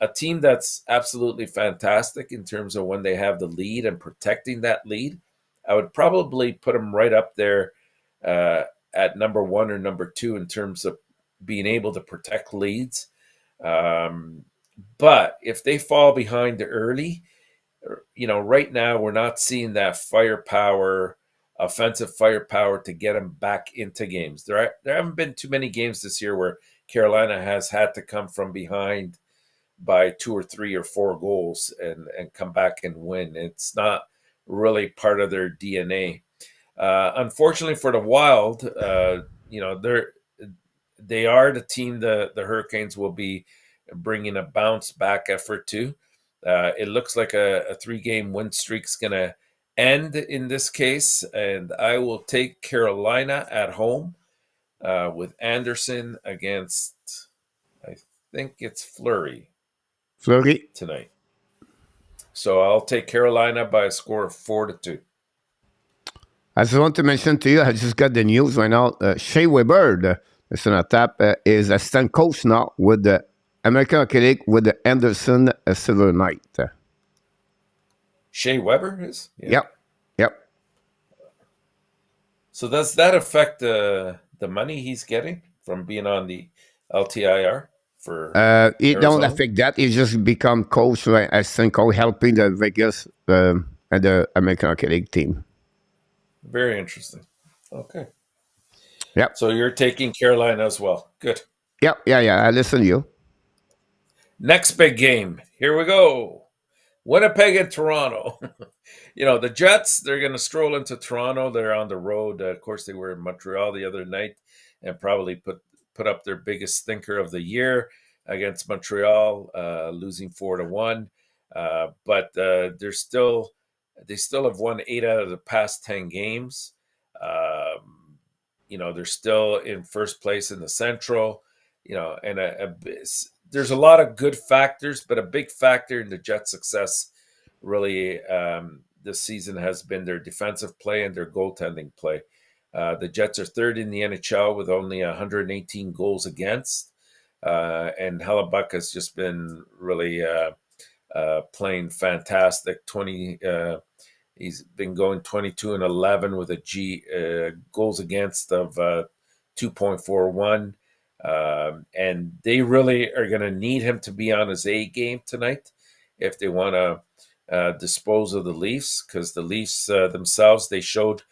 Speaker 2: a team that's absolutely fantastic in terms of when they have the lead and protecting that lead. I would probably put them right up there at number 1 or number 2 in terms of being able to protect leads. But if they fall behind early, right now we're not seeing that firepower, offensive firepower to get them back into games. There haven't been too many games this year where Carolina has had to come from behind by 2 or 3 or 4 goals and come back and win. It's not really part of their DNA. Unfortunately for the Wild, they are the team the Hurricanes will be bringing a bounce back effort to. It looks like a 3-game win streak's going to end in this case, and I will take Carolina at home with Anderson against, I think it's Fleury tonight. So I'll take Carolina by a score of 4-2.
Speaker 1: I just want to mention to you, I just got the news right now. Shea Weber, the ENORTAP, is assistant coach now with the American Hockey with the Anderson Silver Knight.
Speaker 2: Shea Weber is?
Speaker 1: Yeah. Yep.
Speaker 2: So does that affect the money he's getting from being on the LTIR?
Speaker 1: It don't affect that. He just become coach, like assistant coach, helping the Vegas and the American Hockey League team.
Speaker 2: Very interesting. Okay.
Speaker 1: Yep.
Speaker 2: So you're taking Carolina as well. Good.
Speaker 1: Yeah. I listen to you.
Speaker 2: Next big game. Here we go. Winnipeg and Toronto. The Jets, they're going to stroll into Toronto. They're on the road. Of course, they were in Montreal the other night and probably put up their biggest stinker of the year against Montreal, losing 4-1. But they still have won 8 out of the past 10 games. They're still in first place in the Central. And there's a lot of good factors, but a big factor in the Jets' success really this season has been their defensive play and their goaltending play. The Jets are third in the NHL with only 118 goals against, and Hellebuck has just been really playing fantastic. He's been going 22-11 with a goals against of 2.41. And they really are going to need him to be on his A game tonight if they want to dispose of the Leafs, because the Leafs themselves, they showed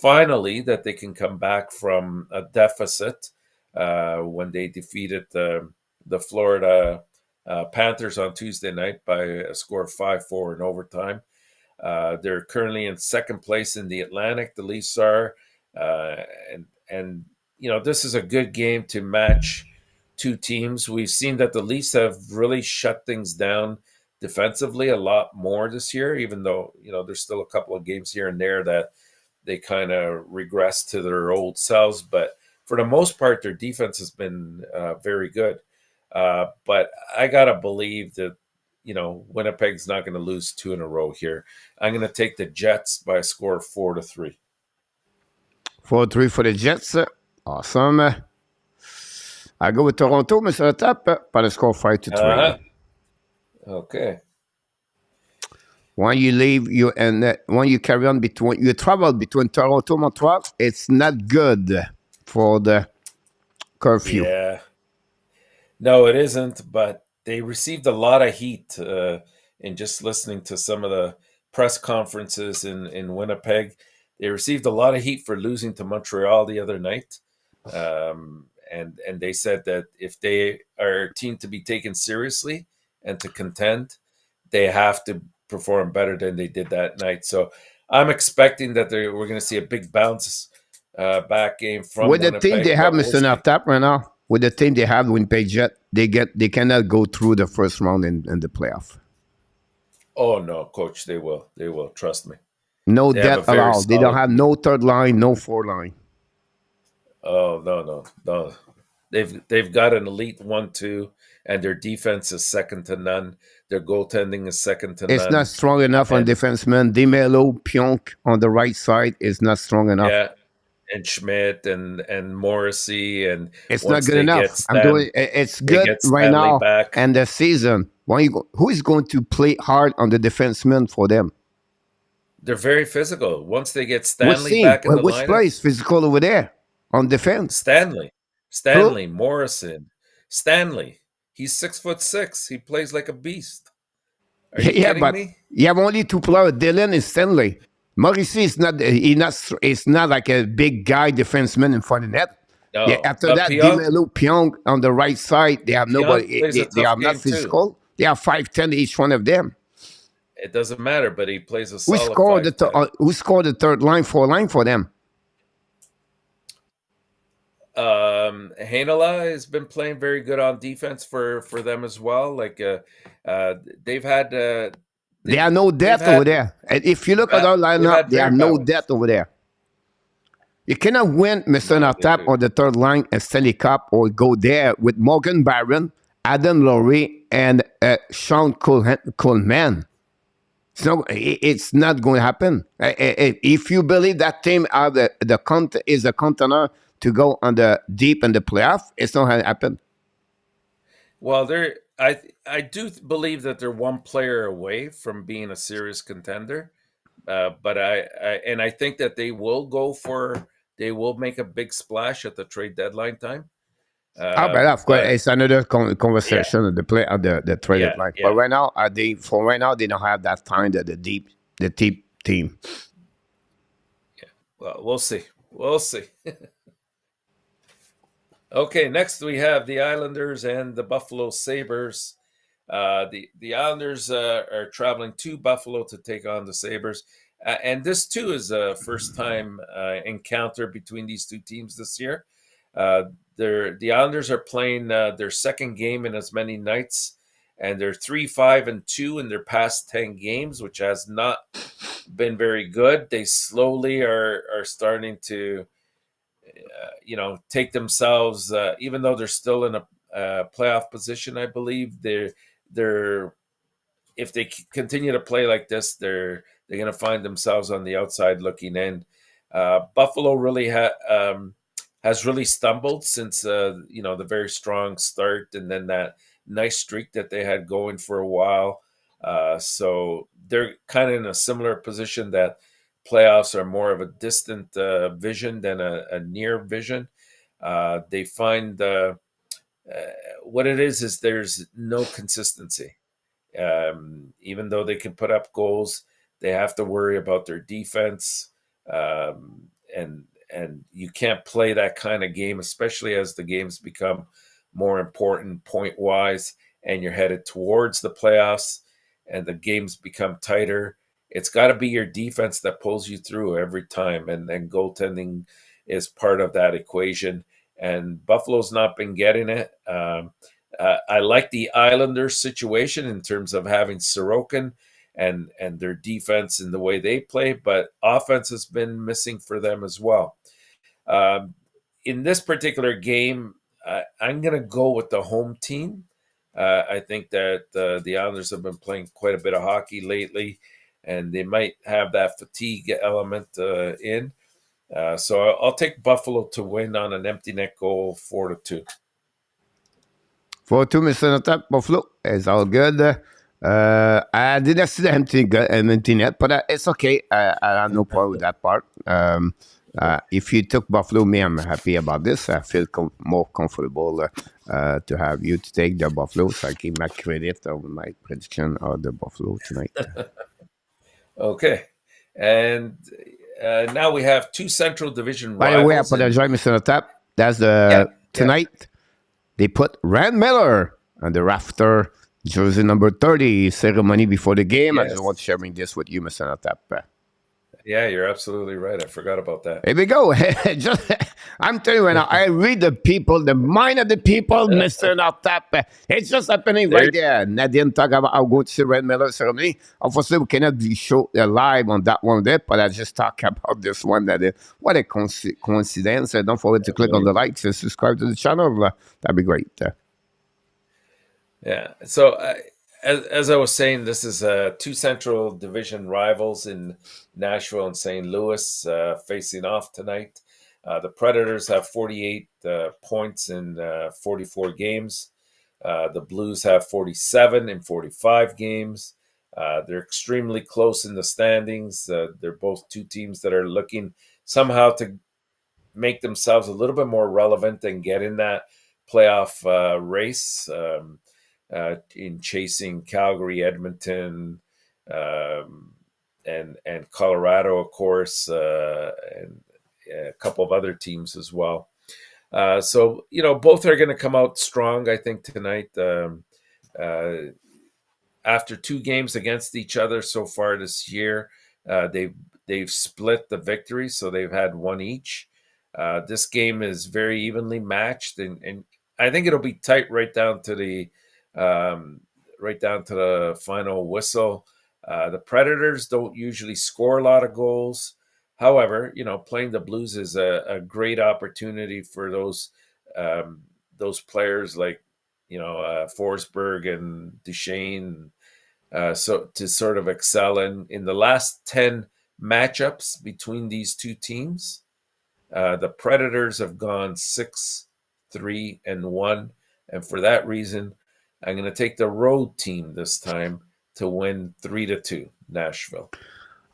Speaker 2: finally that they can come back from a deficit when they defeated the Florida Panthers on Tuesday night by a score of 5-4 in overtime. They're currently in second place in the Atlantic, the Leafs are, and this is a good game to match two teams. We've seen that the Leafs have really shut things down defensively a lot more this year, even though, there's still a couple of games here and there that they kind of regress to their old selves. But for the most part, their defense has been very good. But I got to believe that, Winnipeg's not going to lose 2 in a row here. I'm going to take the Jets by a score of 4-3.
Speaker 1: 4-3 for the Jets. Awesome. I go with Toronto, Mr. Tap, by the score 5-3.
Speaker 2: Okay.
Speaker 1: When you leave, when you carry on between, you travel between Toronto and Montreal, it's not good for the curfew.
Speaker 2: Yeah. No, it isn't, but they received a lot of heat in just listening to some of the press conferences in Winnipeg. They received a lot of heat for losing to Montreal the other night. And they said that if they are a team to be taken seriously and to contend, they have to perform better than they did that night. So I'm expecting that we're going to see a big bounce back game from
Speaker 1: With the
Speaker 2: Winnipeg.
Speaker 1: team they have,
Speaker 2: We'll
Speaker 1: Mr.
Speaker 2: see.
Speaker 1: ENORTAP, right now, with the team they have, Winnipeg Jet, they cannot go through the first round in the playoff.
Speaker 2: Oh no, coach, they will. They will. Trust me.
Speaker 1: No
Speaker 2: They have a
Speaker 1: depth at
Speaker 2: very
Speaker 1: all. They don't
Speaker 2: solid
Speaker 1: have
Speaker 2: team.
Speaker 1: no third line, no fourth line.
Speaker 2: Oh no. They've got an elite 1-2, and their defense is second to none. Their goaltending is second to
Speaker 1: It's
Speaker 2: none.
Speaker 1: not strong enough on defensemen. DeMello, Pionk on the right side is not strong enough.
Speaker 2: Yeah, and Schmidt and Morrissey, and
Speaker 1: it's
Speaker 2: once
Speaker 1: not good
Speaker 2: they
Speaker 1: enough.
Speaker 2: get
Speaker 1: It's
Speaker 2: they
Speaker 1: good
Speaker 2: get
Speaker 1: right
Speaker 2: Stanley
Speaker 1: now.
Speaker 2: back.
Speaker 1: And the season, who is going to play hard on the defensemen for them?
Speaker 2: They're very physical. Once they get Stanley back in the
Speaker 1: Which
Speaker 2: lineup,
Speaker 1: plays physical over there on defense?
Speaker 2: Stanley, Morrison, Stanley. He's 6'6". He plays like a beast. Are you kidding
Speaker 1: but
Speaker 2: me?
Speaker 1: you have only two players, Dylan and Stanley. Morrissey is not like a big guy defenseman in front of net.
Speaker 2: No.
Speaker 1: Yeah, after
Speaker 2: But
Speaker 1: that, DeMello, Pionk on the right side, they have nobody.
Speaker 2: plays a
Speaker 1: They
Speaker 2: tough
Speaker 1: are not
Speaker 2: game,
Speaker 1: physical. They are 5'10" each one of them.
Speaker 2: It doesn't matter, but he plays a
Speaker 1: Who
Speaker 2: solid
Speaker 1: who scored the third line, fourth line for them?
Speaker 2: Heinola has been playing very good on defense for them as well. Like they've had
Speaker 1: they have no depth over there. And if you look at our lineup, they have no depth over there. You cannot win Mr. ENORTAP on the third line and Stanley Cup or go there with Morgan Barron, Adam Laurie, and Sean Coleman. So it's not going to happen. If you believe that team is a contender to go on the deep in the playoff, it's not going to happen.
Speaker 2: Well, I do believe that they're one player away from being a serious contender, but I think that they will make a big splash at the trade deadline time.
Speaker 1: Of course, it's another conversation at the trade deadline. But right now, they don't have that time that the deep team.
Speaker 2: Yeah, well, we'll see. We'll see. Okay, next we have the Islanders and the Buffalo Sabres. The Islanders are traveling to Buffalo to take on the Sabres. And this, too, is a first-time encounter between these two teams this year. The Islanders are playing their second game in as many nights, and they're 3-5-2 in their past 10 games, which has not been very good. They slowly are starting to take themselves, even though they're still in a playoff position, I believe they're if they continue to play like this, they're going to find themselves on the outside looking in. Buffalo really has really stumbled since the very strong start and then that nice streak that they had going for a while. So they're kind of in a similar position that playoffs are more of a distant vision than a near vision. They find what it is there's no consistency. Even though they can put up goals, they have to worry about their defense, and you can't play that kind of game, especially as the games become more important point wise, and you're headed towards the playoffs, and the games become tighter. It's got to be your defense that pulls you through every time, and goaltending is part of that equation. And Buffalo's not been getting it. I like the Islanders situation in terms of having Sorokin and their defense and the way they play, but offense has been missing for them as well. In this particular game, I'm going to go with the home team. I think that the Islanders have been playing quite a bit of hockey lately, and they might have that fatigue element in. So I'll take Buffalo to win on an empty net goal, 4-2.
Speaker 1: 4-2, Mr. ENORTAP. Buffalo is all good. I didn't see the empty net, but it's okay. I have no problem with that part. If you took Buffalo, me, I'm happy about this. I feel more comfortable to have you to take the Buffalo, so I keep my credit of my prediction of the Buffalo tonight.
Speaker 2: Okay. And now we have two Central Division
Speaker 1: By the way, I
Speaker 2: rivals.
Speaker 1: apologize, Mr. Tap. That's
Speaker 2: Yeah.
Speaker 1: tonight. They put Rand Miller on the rafter, jersey number 30, ceremony before the game. I just want to sharing this with you, Mr. Tap.
Speaker 2: Yeah, you're absolutely right. I forgot about that.
Speaker 1: Here we go. I'm telling you right now, I read the people, the mind of the people, Mr. Tap. It's just happening right there. Nadine talk about how good to see Red Miller ceremony. Unfortunately, we cannot be show live on that one there, but I just talk about this one. What a coincidence. Don't forget to click on the likes and subscribe to the channel. That'd be great.
Speaker 2: Yeah. So as I was saying, this is two Central Division rivals in Nashville and St. Louis facing off tonight. The Predators have 48 points in 44 games. The Blues have 47 in 45 games. They're extremely close in the standings. They're both two teams that are looking somehow to make themselves a little bit more relevant and get in that playoff race. In chasing Calgary, Edmonton, and Colorado, of course, and a couple of other teams as well. So both are going to come out strong, I think, tonight. After two games against each other so far this year, they've split the victory, so they've had one each. This game is very evenly matched, and I think it'll be tight right down to the final whistle. The Predators don't usually score a lot of goals. However, playing the Blues is a great opportunity for those players like Forsberg and Duchesne, so to sort of excel. In the last 10 matchups between these two teams, the Predators have gone 6-3-1, and for that reason, I'm going to take the road team this time to win 3-2, Nashville.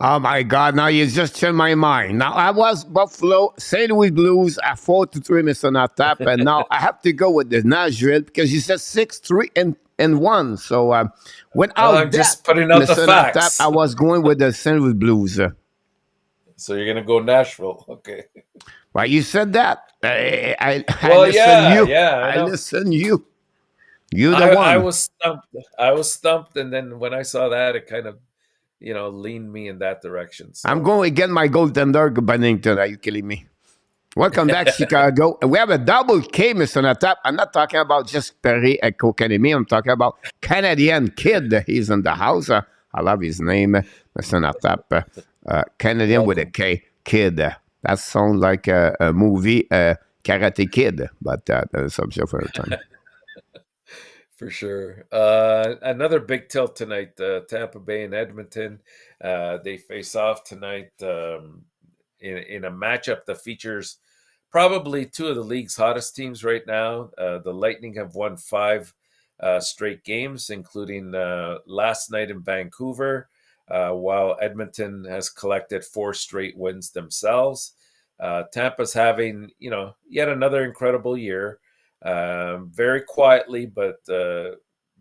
Speaker 1: Oh my God! Now you just changed my mind. Now I was Buffalo, St. Louis Blues at 4-3, Mr. Tap, and now I have to go with the Nashville because you said 6-3-1. So
Speaker 2: I'm just putting out the facts.
Speaker 1: Tap, I was going with the St. Louis Blues.
Speaker 2: So you're going to go Nashville, okay?
Speaker 1: Well, you said that. I listen you. You're the one.
Speaker 2: I was stumped, and then when I saw that, it kind of leaned me in that direction. So.
Speaker 1: I'm going to get my goaltender, Bennington. Are you kidding me? Welcome back, Chicago. We have a double K, Mr. Tap. I'm not talking about just Perry and Kokanemi. I'm talking about Canadian Kid. He's in the house. I love his name, Mr. Tap. Canadian with a K, Kid. That sounds like a movie, Karate Kid, but that's a subject for a time.
Speaker 2: For sure. Another big tilt tonight, Tampa Bay and Edmonton. They face off tonight in a matchup that features probably two of the league's hottest teams right now. The Lightning have won 5 straight games, including last night in Vancouver, while Edmonton has collected 4 straight wins themselves. Tampa's having, yet another incredible year. Very quietly, but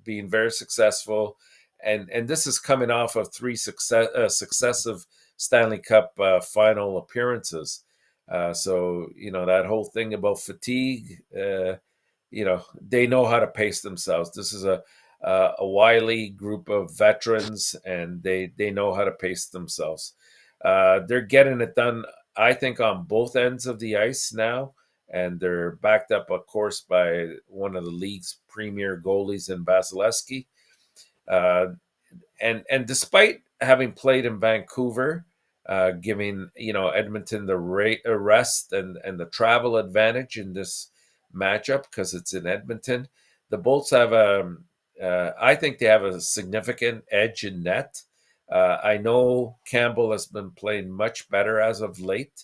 Speaker 2: being very successful, and this is coming off of 3 successive Stanley Cup final appearances. So that whole thing about fatigue, they know how to pace themselves. This is a wily group of veterans, and they know how to pace themselves. They're getting it done, I think, on both ends of the ice now. And they're backed up, of course, by one of the league's premier goalies in Vasilevsky. And despite having played in Vancouver, giving Edmonton the rest and the travel advantage in this matchup because it's in Edmonton, the Bolts have I think they have a significant edge in net. I know Campbell has been playing much better as of late,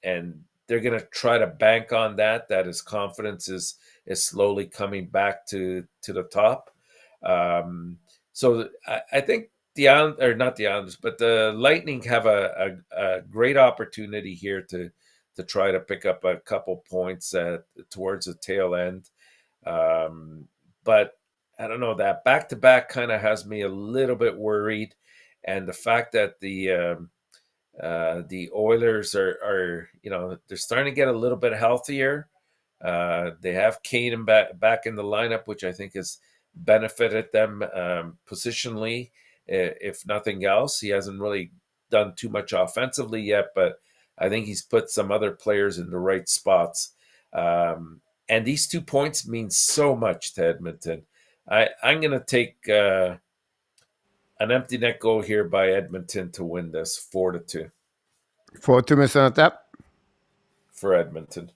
Speaker 2: and they're going to try to bank on that his confidence is slowly coming back to the top. So I think the Island, or not the Islanders, but the Lightning have a great opportunity here to try to pick up a couple points towards the tail end. But I don't know, that back-to-back kind of has me a little bit worried, and the fact that the Oilers are they're starting to get a little bit healthier. They have Kane back in the lineup, which I think has benefited them positionally, if nothing else. He hasn't really done too much offensively yet, but I think he's put some other players in the right spots. And these 2 points mean so much to Edmonton. I'm going to take an empty net goal here by Edmonton to win this 4-2
Speaker 1: 4-2, Mr. ONTAP.
Speaker 2: for Edmonton.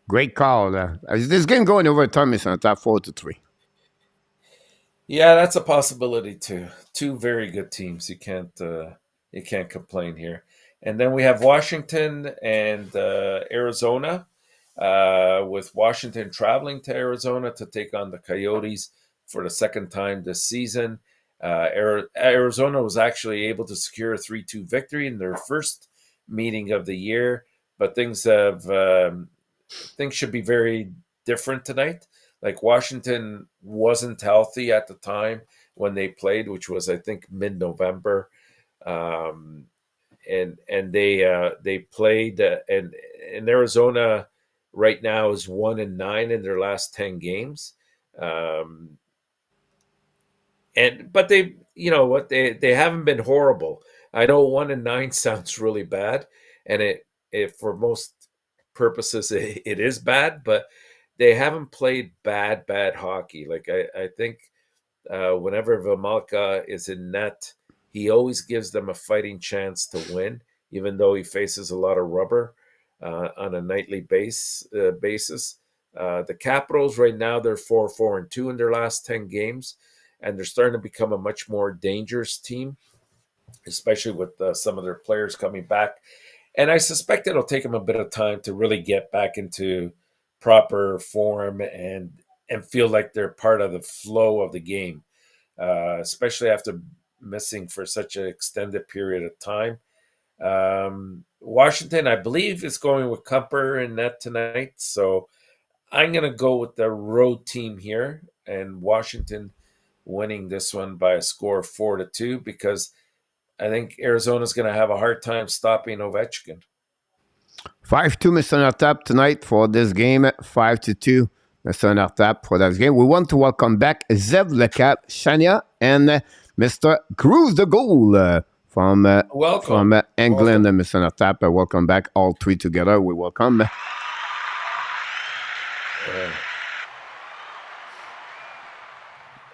Speaker 1: Great call. Is this game going overtime, Mr. ONTAP? 4-3.
Speaker 2: Yeah, that's a possibility too. Two very good teams. You can't complain here. And then we have Washington and Arizona. With Washington traveling to Arizona to take on the Coyotes for the second time this season. Arizona was actually able to secure a 3-2 victory in their first meeting of the year, but things should be very different tonight. Like, Washington wasn't healthy at the time when they played, which was, I think, mid-November. And they played, and Arizona right now is 1-9 in their last 10 games. But they, they haven't been horrible. I know 1-9 sounds really bad, and it for most purposes it is bad, but they haven't played bad hockey. Like, I think whenever Vejmelka is in net, he always gives them a fighting chance to win, even though he faces a lot of rubber on a nightly basis. The Capitals right now, they're 4-4-2 in their last 10 games, and they're starting to become a much more dangerous team, especially with some of their players coming back. And I suspect it'll take them a bit of time to really get back into proper form and feel like they're part of the flow of the game, especially after missing for such an extended period of time. Washington, I believe, is going with Kumper in net tonight. So I'm going to go with the road team here, and Washington winning this one by a score of 4-2, because I think Arizona's going to have a hard time stopping Ovechkin.
Speaker 1: 5-2, Mr. ONTAP, tonight for this game. 5-2, Mr. ONTAP, for that game. We want to welcome back Zev Lecat, Shania, and Mr. Cruz the Goal from England. Mr. ONTAP, welcome back, all three together. We welcome.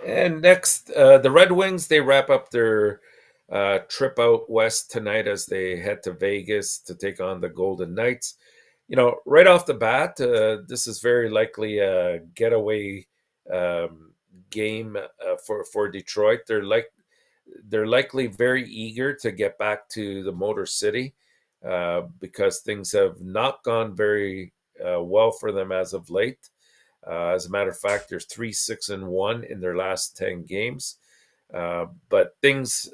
Speaker 2: And next, the Red Wings, they wrap up their trip out west tonight as they head to Vegas to take on the Golden Knights. Right off the bat, this is very likely a getaway game for Detroit. They're likely very eager to get back to the Motor City because things have not gone very well for them as of late. As a matter of fact, they're 3-6-1 in their last 10 games. But things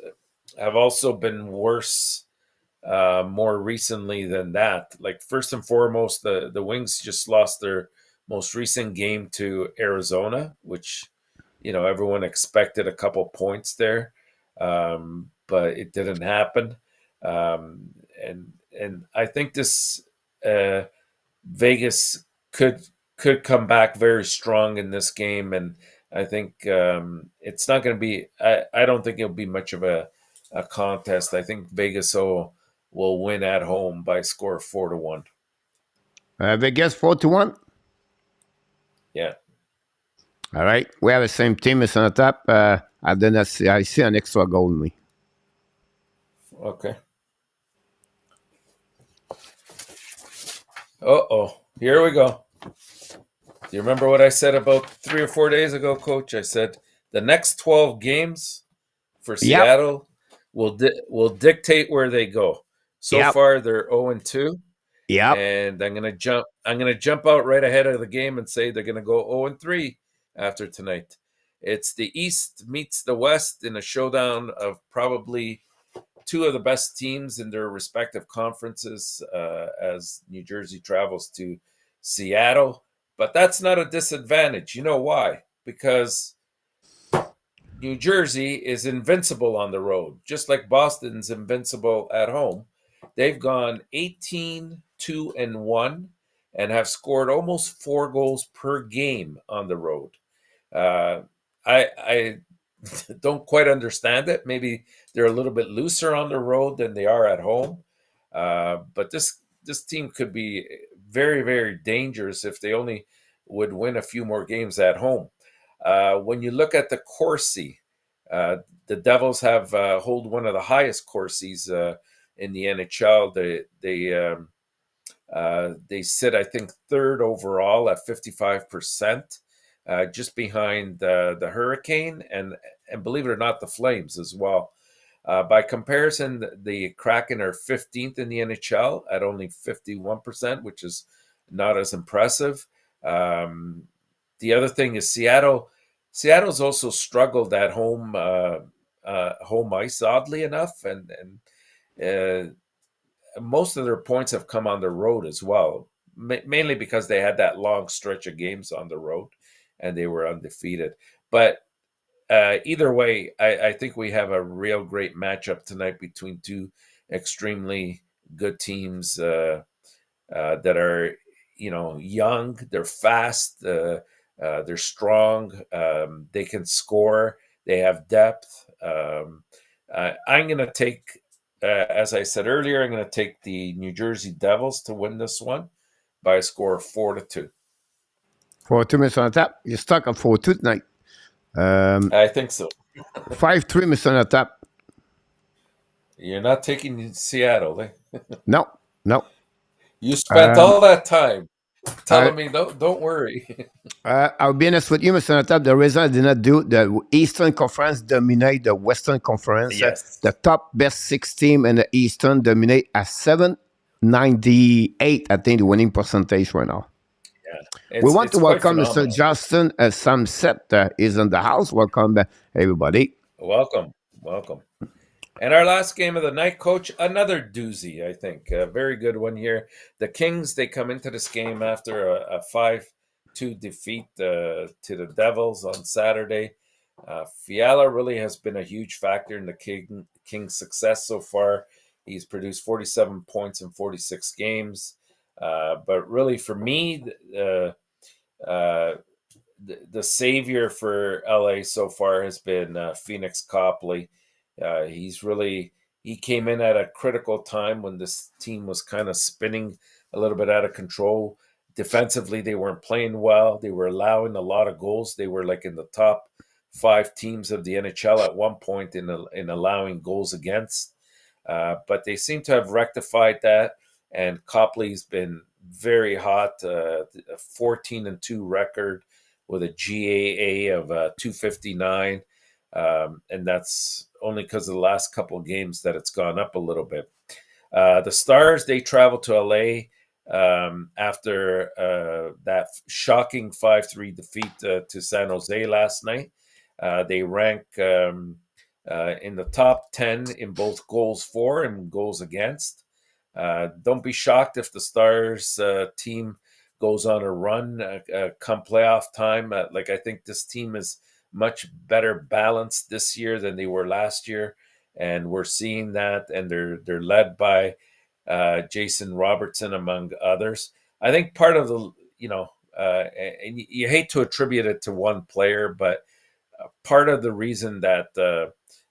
Speaker 2: have also been worse more recently than that. Like, first and foremost, the Wings just lost their most recent game to Arizona, which, everyone expected a couple points there, but it didn't happen. And I think this Vegas could come back very strong in this game, and I think it's not going to be. I don't think it'll be much of a contest. I think Vegas will win at home by a score of 4-1.
Speaker 1: Vegas 4-1.
Speaker 2: Yeah.
Speaker 1: All right, we have the same team as on top. I see an extra goal in me.
Speaker 2: Okay. Here we go. Do you remember what I said about 3 or 4 days ago, Coach? I said the next 12 games for Seattle will dictate where they go. So far, they're 0-2.
Speaker 1: Yeah.
Speaker 2: And I'm gonna jump out right ahead of the game and say they're gonna go 0-3 after tonight. It's the East meets the West in a showdown of probably two of the best teams in their respective conferences as New Jersey travels to Seattle. But that's not a disadvantage. You know why? Because New Jersey is invincible on the road, just like Boston's invincible at home. They've gone 18-2-1 and have scored almost 4 goals per game on the road. I don't quite understand it. Maybe they're a little bit looser on the road than they are at home. But this team could be very, very dangerous if they only would win a few more games at home. When you look at the Corsi, the Devils have hold one of the highest Corsis in the NHL. They sit, I think, third overall at 55%, just behind the Hurricane and believe it or not, the Flames as well. By comparison, the Kraken are 15th in the NHL at only 51%, which is not as impressive. The other thing is Seattle's also struggled at home ice, oddly enough, and most of their points have come on the road as well, mainly because they had that long stretch of games on the road and they were undefeated. But either way, I think we have a real great matchup tonight between two extremely good teams that are, young, they're fast, they're strong, they can score, they have depth. I'm going to take, as I said earlier, I'm going to take the New Jersey Devils to win this one by a score of 4-2.
Speaker 1: 4-2, Mr. ONTAP. You're stuck at 4-2 tonight.
Speaker 2: I think so.
Speaker 1: 5-3, Mr. ONTAP.
Speaker 2: You're not taking Seattle, eh?
Speaker 1: No.
Speaker 2: You spent all that time telling me, don't worry.
Speaker 1: I'll be honest with you, Mr. ONTAP. The reason I did not do the Eastern Conference dominate the Western Conference.
Speaker 2: Yes.
Speaker 1: The top best 6 team in the Eastern dominate at 798, I think, the winning percentage right now.
Speaker 2: Yeah.
Speaker 1: We want to welcome Mr. Justin Samset is in the house. Welcome, everybody.
Speaker 2: Welcome. And our last game of the night, Coach, another doozy, I think. A very good one here. The Kings, they come into this game after a 5-2 defeat to the Devils on Saturday. Fiala really has been a huge factor in the Kings' success so far. He's produced 47 points in 46 games. But really, for me, the savior for LA so far has been Phoenix Copley. He came in at a critical time when this team was kind of spinning a little bit out of control. Defensively, they weren't playing well. They were allowing a lot of goals. They were like in the top 5 teams of the NHL at one point in allowing goals against. But they seem to have rectified that. And Copley's been very hot, 14-2 record with a GAA of 259. And that's only because of the last couple of games that it's gone up a little bit. The Stars, they traveled to LA after that shocking 5-3 defeat to San Jose last night. They rank in the top 10 in both goals for and goals against. Don't be shocked if the Stars team goes on a run come playoff time. I think this team is much better balanced this year than they were last year, and we're seeing that. And they're led by Jason Robertson, among others. I think part of the and you hate to attribute it to one player, but part of the reason that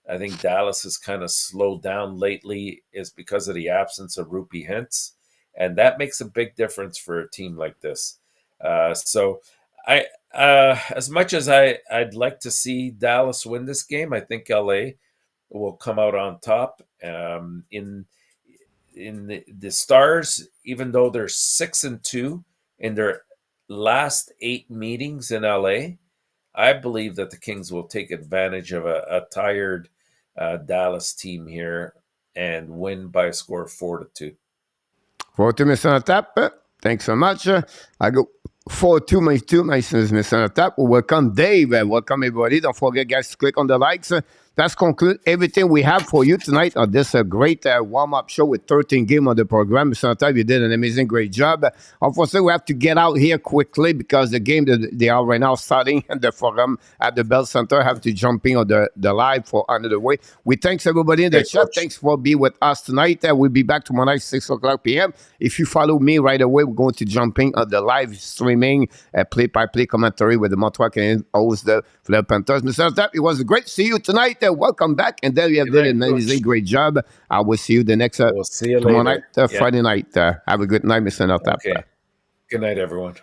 Speaker 2: I think Dallas has kind of slowed down lately is because of the absence of Rupi Hintz, and that makes a big difference for a team like this. So I, as much as I'd like to see Dallas win this game, I think LA will come out on top. In the Stars, even though they're 6-2 in their last 8 meetings in LA, I believe that the Kings will take advantage of a tired Dallas team here and win by a score of 4-2.
Speaker 1: 4-2, Mr. ONTAP. Thanks so much. I go 4-2, Mr. Tap. Welcome, Dave. Welcome, everybody. Don't forget, guys, to click on the likes. That's conclude everything we have for you tonight on this great warm-up show with 13 games on the program. Mr. Tap, you did an amazing, great job. Unfortunately, we have to get out here quickly because the game that they are right now starting at the forum at the Bell Center have to jump in on the live for another way. We thanks everybody in the chat. Thanks for being with us tonight. We'll be back tomorrow night, 6 o'clock p.m. If you follow me right away, we're going to jump in on the live streaming, play-by-play commentary with the Montreal Canadiens host, the Fleur Panthers. Mr. Tap, it was great to see you tonight. Welcome back. And then you have done an amazing, great job. I will see you the next
Speaker 2: we'll see you
Speaker 1: tomorrow
Speaker 2: later.
Speaker 1: night, Friday night. Have a good night, Mr. Tap.
Speaker 2: Okay. Good night, everyone.